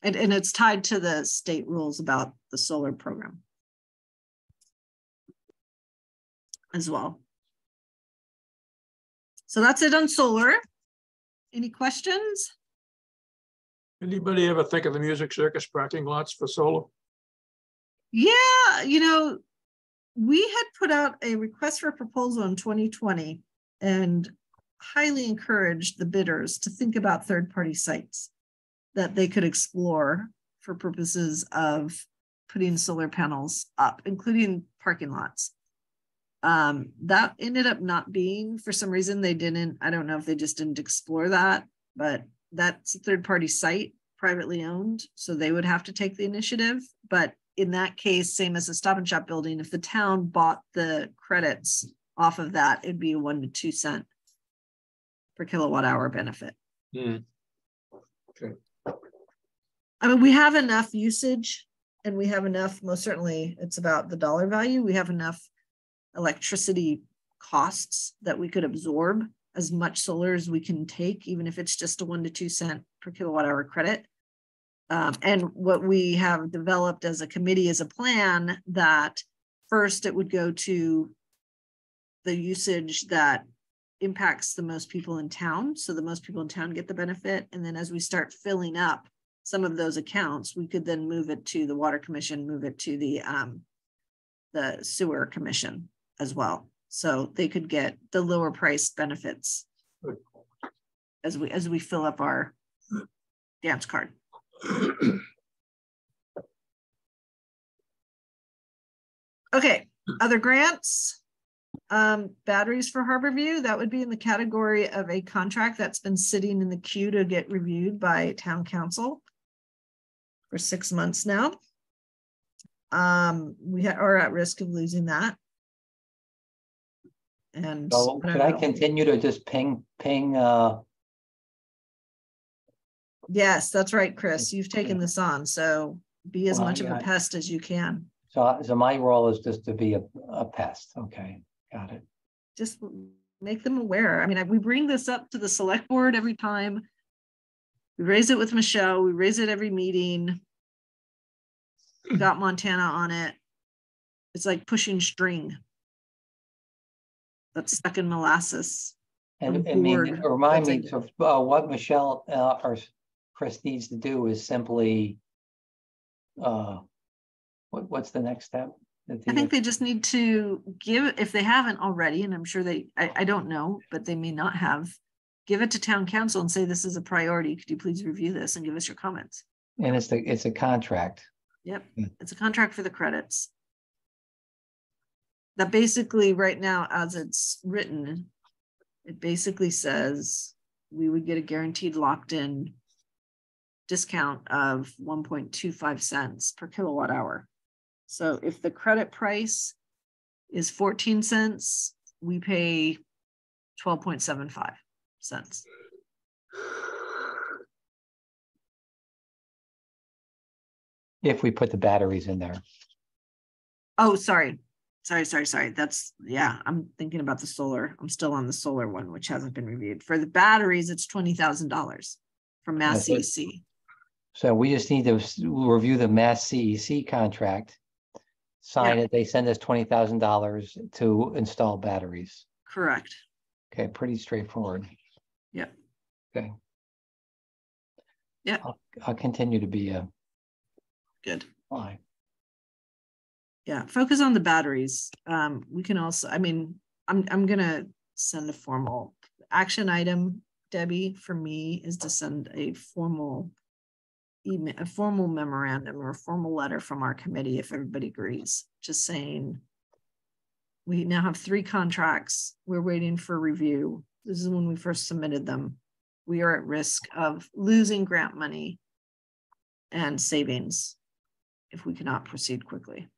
And it's tied to the state rules about the solar program as well. So that's it on solar. Any questions? Anybody ever think of the Music Circus parking lots for solar? Yeah, you know, we had put out a request for proposal in 2020 and highly encouraged the bidders to think about third-party sites that they could explore for purposes of putting solar panels up, including parking lots. That ended up not being, for some reason they didn't, I don't know if they just didn't explore that, but that's a third-party site, privately owned, so they would have to take the initiative. But in that case, same as the Stop and Shop building, if the town bought the credits off of that, it'd be a 1 to 2 cent per kilowatt hour benefit. Okay. I mean, we have enough usage and we have enough, most certainly it's about the dollar value. We have enough electricity costs that we could absorb as much solar as we can take, even if it's just a 1 to 2 cent per kilowatt hour credit. And what we have developed as a committee is a plan that first it would go to the usage that impacts the most people in town. So the most people in town get the benefit. And then as we start filling up some of those accounts, we could then move it to the Water Commission, move it to the Sewer Commission as well. So they could get the lower price benefits as we fill up our dance card. Okay, other grants. Batteries for Harborview, that would be in the category of a contract that's been sitting in the queue to get reviewed by town council for 6 months now. We are at risk of losing that. And So don't could I know. continue to just ping, Yes, that's right, Chris. You've taken this on, so be as Well, much of a yeah. pest as you can. so my role is just to be a pest. Okay, got it. Just make them aware. I mean, we bring this up to the select board every time. We raise it with Michelle. We raise it every meeting. We got Montana on it. It's like pushing string that's stuck in molasses. And I'm I mean, bored. remind me, That's so what Michelle or Chris needs to do is simply, what's the next step? I think they just need to give, if they haven't already, and I'm sure I don't know, but they may not have, give it to town council and say, this is a priority. Could you please review this and give us your comments? And it's a contract. Yep, Hmm. it's a contract for the credits. That basically right now, as it's written, it basically says we would get a guaranteed locked in discount of 1.25 cents per kilowatt hour. So if the credit price is 14 cents, we pay 12.75 cents. If we put the batteries in there. Oh, sorry. That's, yeah, I'm thinking about the solar. I'm still on the solar one, which hasn't been reviewed. For the batteries, it's $20,000 from Mass That's it. CEC. So we just need to review the Mass CEC contract, sign Yeah. it, they send us $20,000 to install batteries. Correct. Okay, pretty straightforward. Yeah. Okay. Yeah. I'll continue to be a Good. fine. Yeah, focus on the batteries. We can also, I mean, I'm gonna send a formal action item, Debbie, for me is to send a formal email, a formal memorandum or a formal letter from our committee if everybody agrees, just saying we now have 3 contracts. We're waiting for review. This is when we first submitted them. We are at risk of losing grant money and savings if we cannot proceed quickly.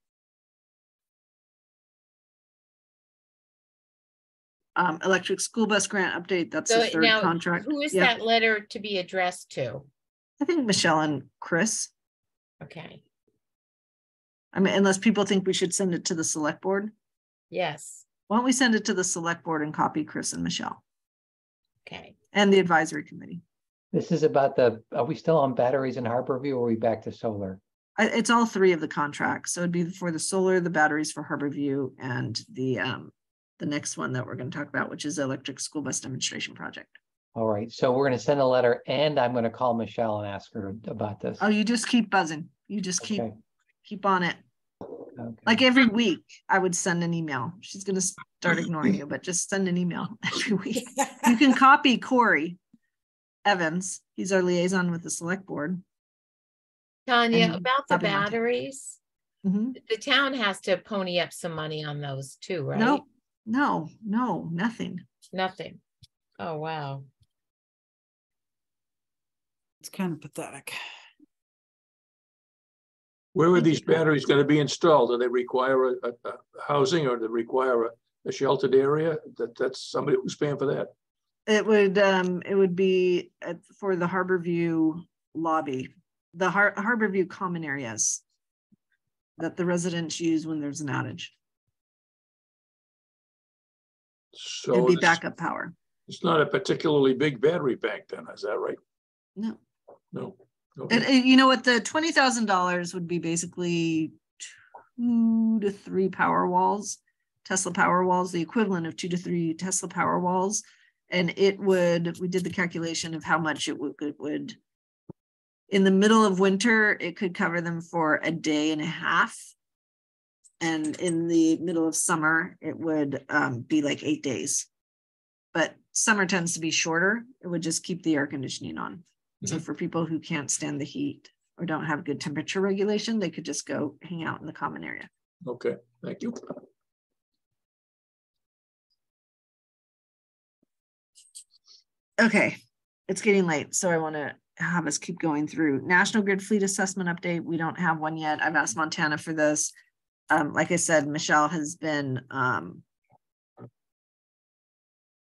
Electric school bus grant update. That's So the 3rd now, contract. who is Yeah. that letter to be addressed to? I think Michelle and Chris. Okay, I mean, unless people think we should send it to the select board. yes, Why don't we send it to the select board and copy Chris and Michelle okay. and the advisory committee? This is about are we still on batteries in Harborview or are we back to solar? It's all 3 of the contracts. So it'd be for the solar, the batteries for Harborview, and the next one that we're going to talk about, which is the electric school bus demonstration project. All right, so we're going to send a letter and I'm going to call Michelle and ask her about this. Oh, you just keep buzzing. You just Okay. keep on it. Okay. Like every week, I would send an email. She's going to start ignoring you, but just send an email every week. You can copy Corey Evans. He's our liaison with the select board. Tanya, And about the copy Montana. batteries, Mhm. the town has to pony up some money on those too, right? No, nothing. Nothing. Oh, wow. It's kind of pathetic. Where are these batteries going to be installed? Do they require a housing or do they require a sheltered area? That's somebody who's paying for that. It would be for the Harborview lobby, the Harborview common areas that the residents use when there's an outage. So It'd be it's- backup power. It's not a particularly big battery bank then, is that right? No. No. And Okay. you know what, the $20,000 would be basically 2 to 3 power walls, Tesla power walls, the equivalent of 2 to 3 Tesla power walls. And we did the calculation of how much it would, in the middle of winter, it could cover them for a day and a half. And in the middle of summer, it would be like 8 days. But summer tends to be shorter. It would just keep the air conditioning on. So for people who can't stand the heat or don't have good temperature regulation, they could just go hang out in the common area. Okay, thank you. Okay, it's getting late, so I want to have us keep going through. National Grid Fleet Assessment Update. We don't have one yet. I've asked Montana for this. Like I said, Michelle has been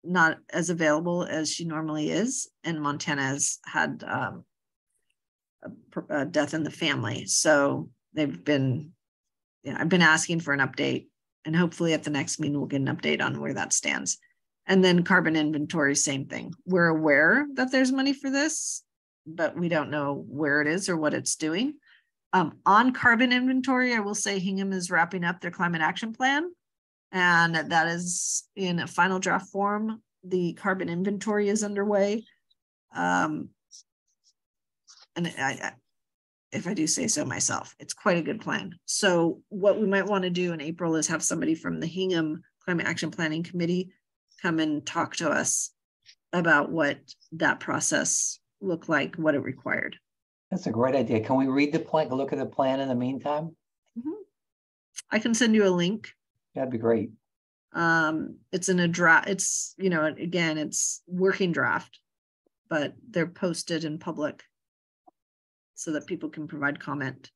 not as available as she normally is, and Montana has had a death in the family. So they've been, I've been asking for an update, and hopefully at the next meeting we'll get an update on where that stands. And then carbon inventory, same thing. We're aware that there's money for this, but we don't know where it is or what it's doing. On carbon inventory, I will say Hingham is wrapping up their climate action plan, and that is in a final draft form. The carbon inventory is underway. And if I do say so myself, it's quite a good plan. So what we might want to do in April is have somebody from the Hingham Climate Action Planning Committee come and talk to us about what that process looked like, what it required. That's a great idea. Can we read the plan, look at the plan in the meantime? I can send you a link. That'd be great. It's in a draft. It's, again, it's working draft, but they're posted in public so that people can provide comment.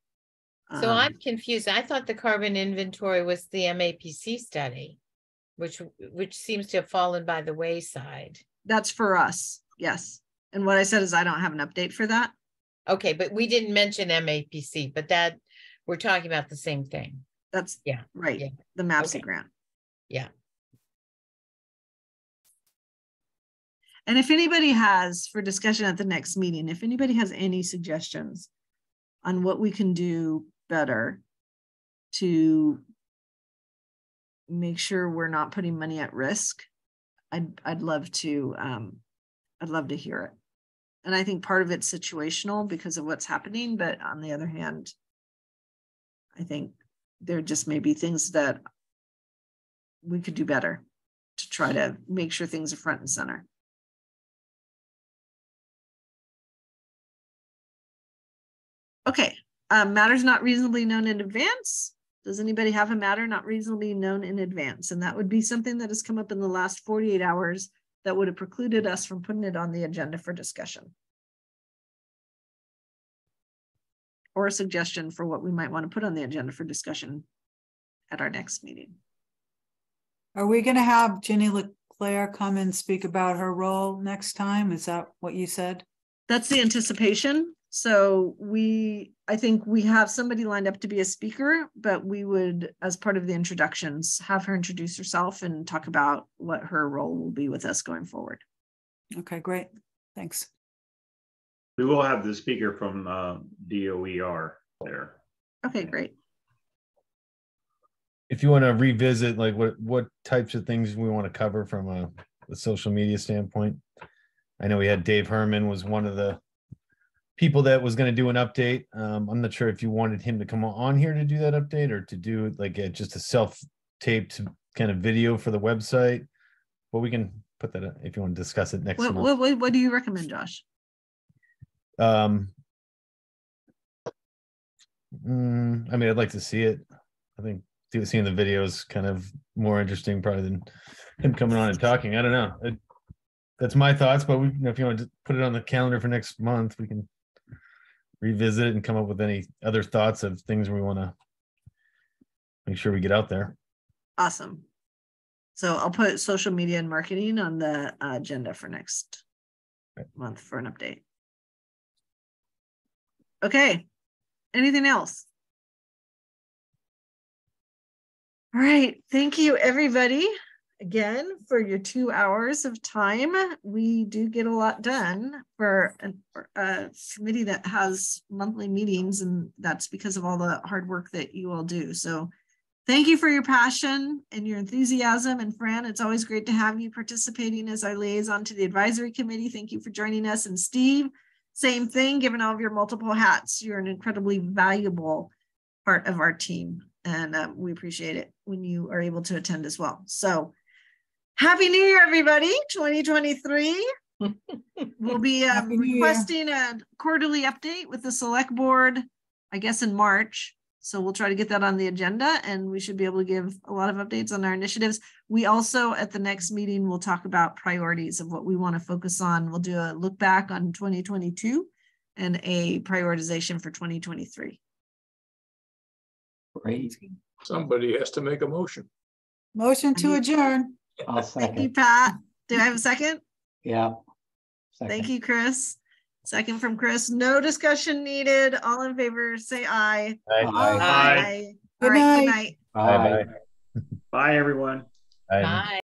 So I'm confused. I thought the carbon inventory was the MAPC study, which seems to have fallen by the wayside. That's for us. Yes. And what I said is I don't have an update for that. Okay, but we didn't mention MAPC, but that we're talking about the same thing. That's right. Yeah. The MAPC grant. Yeah. And if anybody has, for discussion at the next meeting, if anybody has any suggestions on what we can do better to make sure we're not putting money at risk, I'd love to hear it. And I think part of it's situational because of what's happening, but on the other hand, I think there just may be things that we could do better to try to make sure things are front and center. Okay, matters not reasonably known in advance. Does anybody have a matter not reasonably known in advance? And that would be something that has come up in the last 48 hours that would have precluded us from putting it on the agenda for discussion. Or a suggestion for what we might want to put on the agenda for discussion at our next meeting. Are we going to have Ginny LeClaire come and speak about her role next time? Is that what you said? That's the anticipation. So I think we have somebody lined up to be a speaker, but we would, as part of the introductions, have her introduce herself and talk about what her role will be with us going forward. Okay, great. Thanks. We will have the speaker from DOER there. Okay, great. If you want to revisit, like what types of things we want to cover from a social media standpoint, I know we had Dave Herman was one of the people that was going to do an update. I'm not sure if you wanted him to come on here to do that update or to do like just a self-taped kind of video for the website. But we can put that if you want to discuss it next month. What do you recommend, Josh? I mean, I'd like to see it. I think seeing the video is kind of more interesting probably than him coming on and talking. I don't know. That's my thoughts, but if you want to put it on the calendar for next month, we can revisit it and come up with any other thoughts of things we want to make sure we get out there. Awesome. So I'll put social media and marketing on the agenda for next month for an update. Okay. Anything else? All right. Thank you, everybody, again, for your 2 hours of time. We do get a lot done for a committee that has monthly meetings, and that's because of all the hard work that you all do. So thank you for your passion and your enthusiasm. And Fran, it's always great to have you participating as our liaison to the advisory committee. Thank you for joining us. And Steve, same thing, given all of your multiple hats, you're an incredibly valuable part of our team. And we appreciate it when you are able to attend as well. So Happy New Year, everybody, 2023. We'll be requesting a quarterly update with the select board, I guess in March. So we'll try to get that on the agenda and we should be able to give a lot of updates on our initiatives. We also, at the next meeting, will talk about priorities of what we want to focus on. We'll do a look back on 2022 and a prioritization for 2023. Great. Somebody has to make a motion. Motion to adjourn. I'll Thank you, second. Pat. Do I have a second? Yeah. Thank you, Chris. Second from Chris. No discussion needed. All in favor, say aye. Aye. Aye. All Good right, good night. night. Bye. Bye, everyone. Aye. Bye.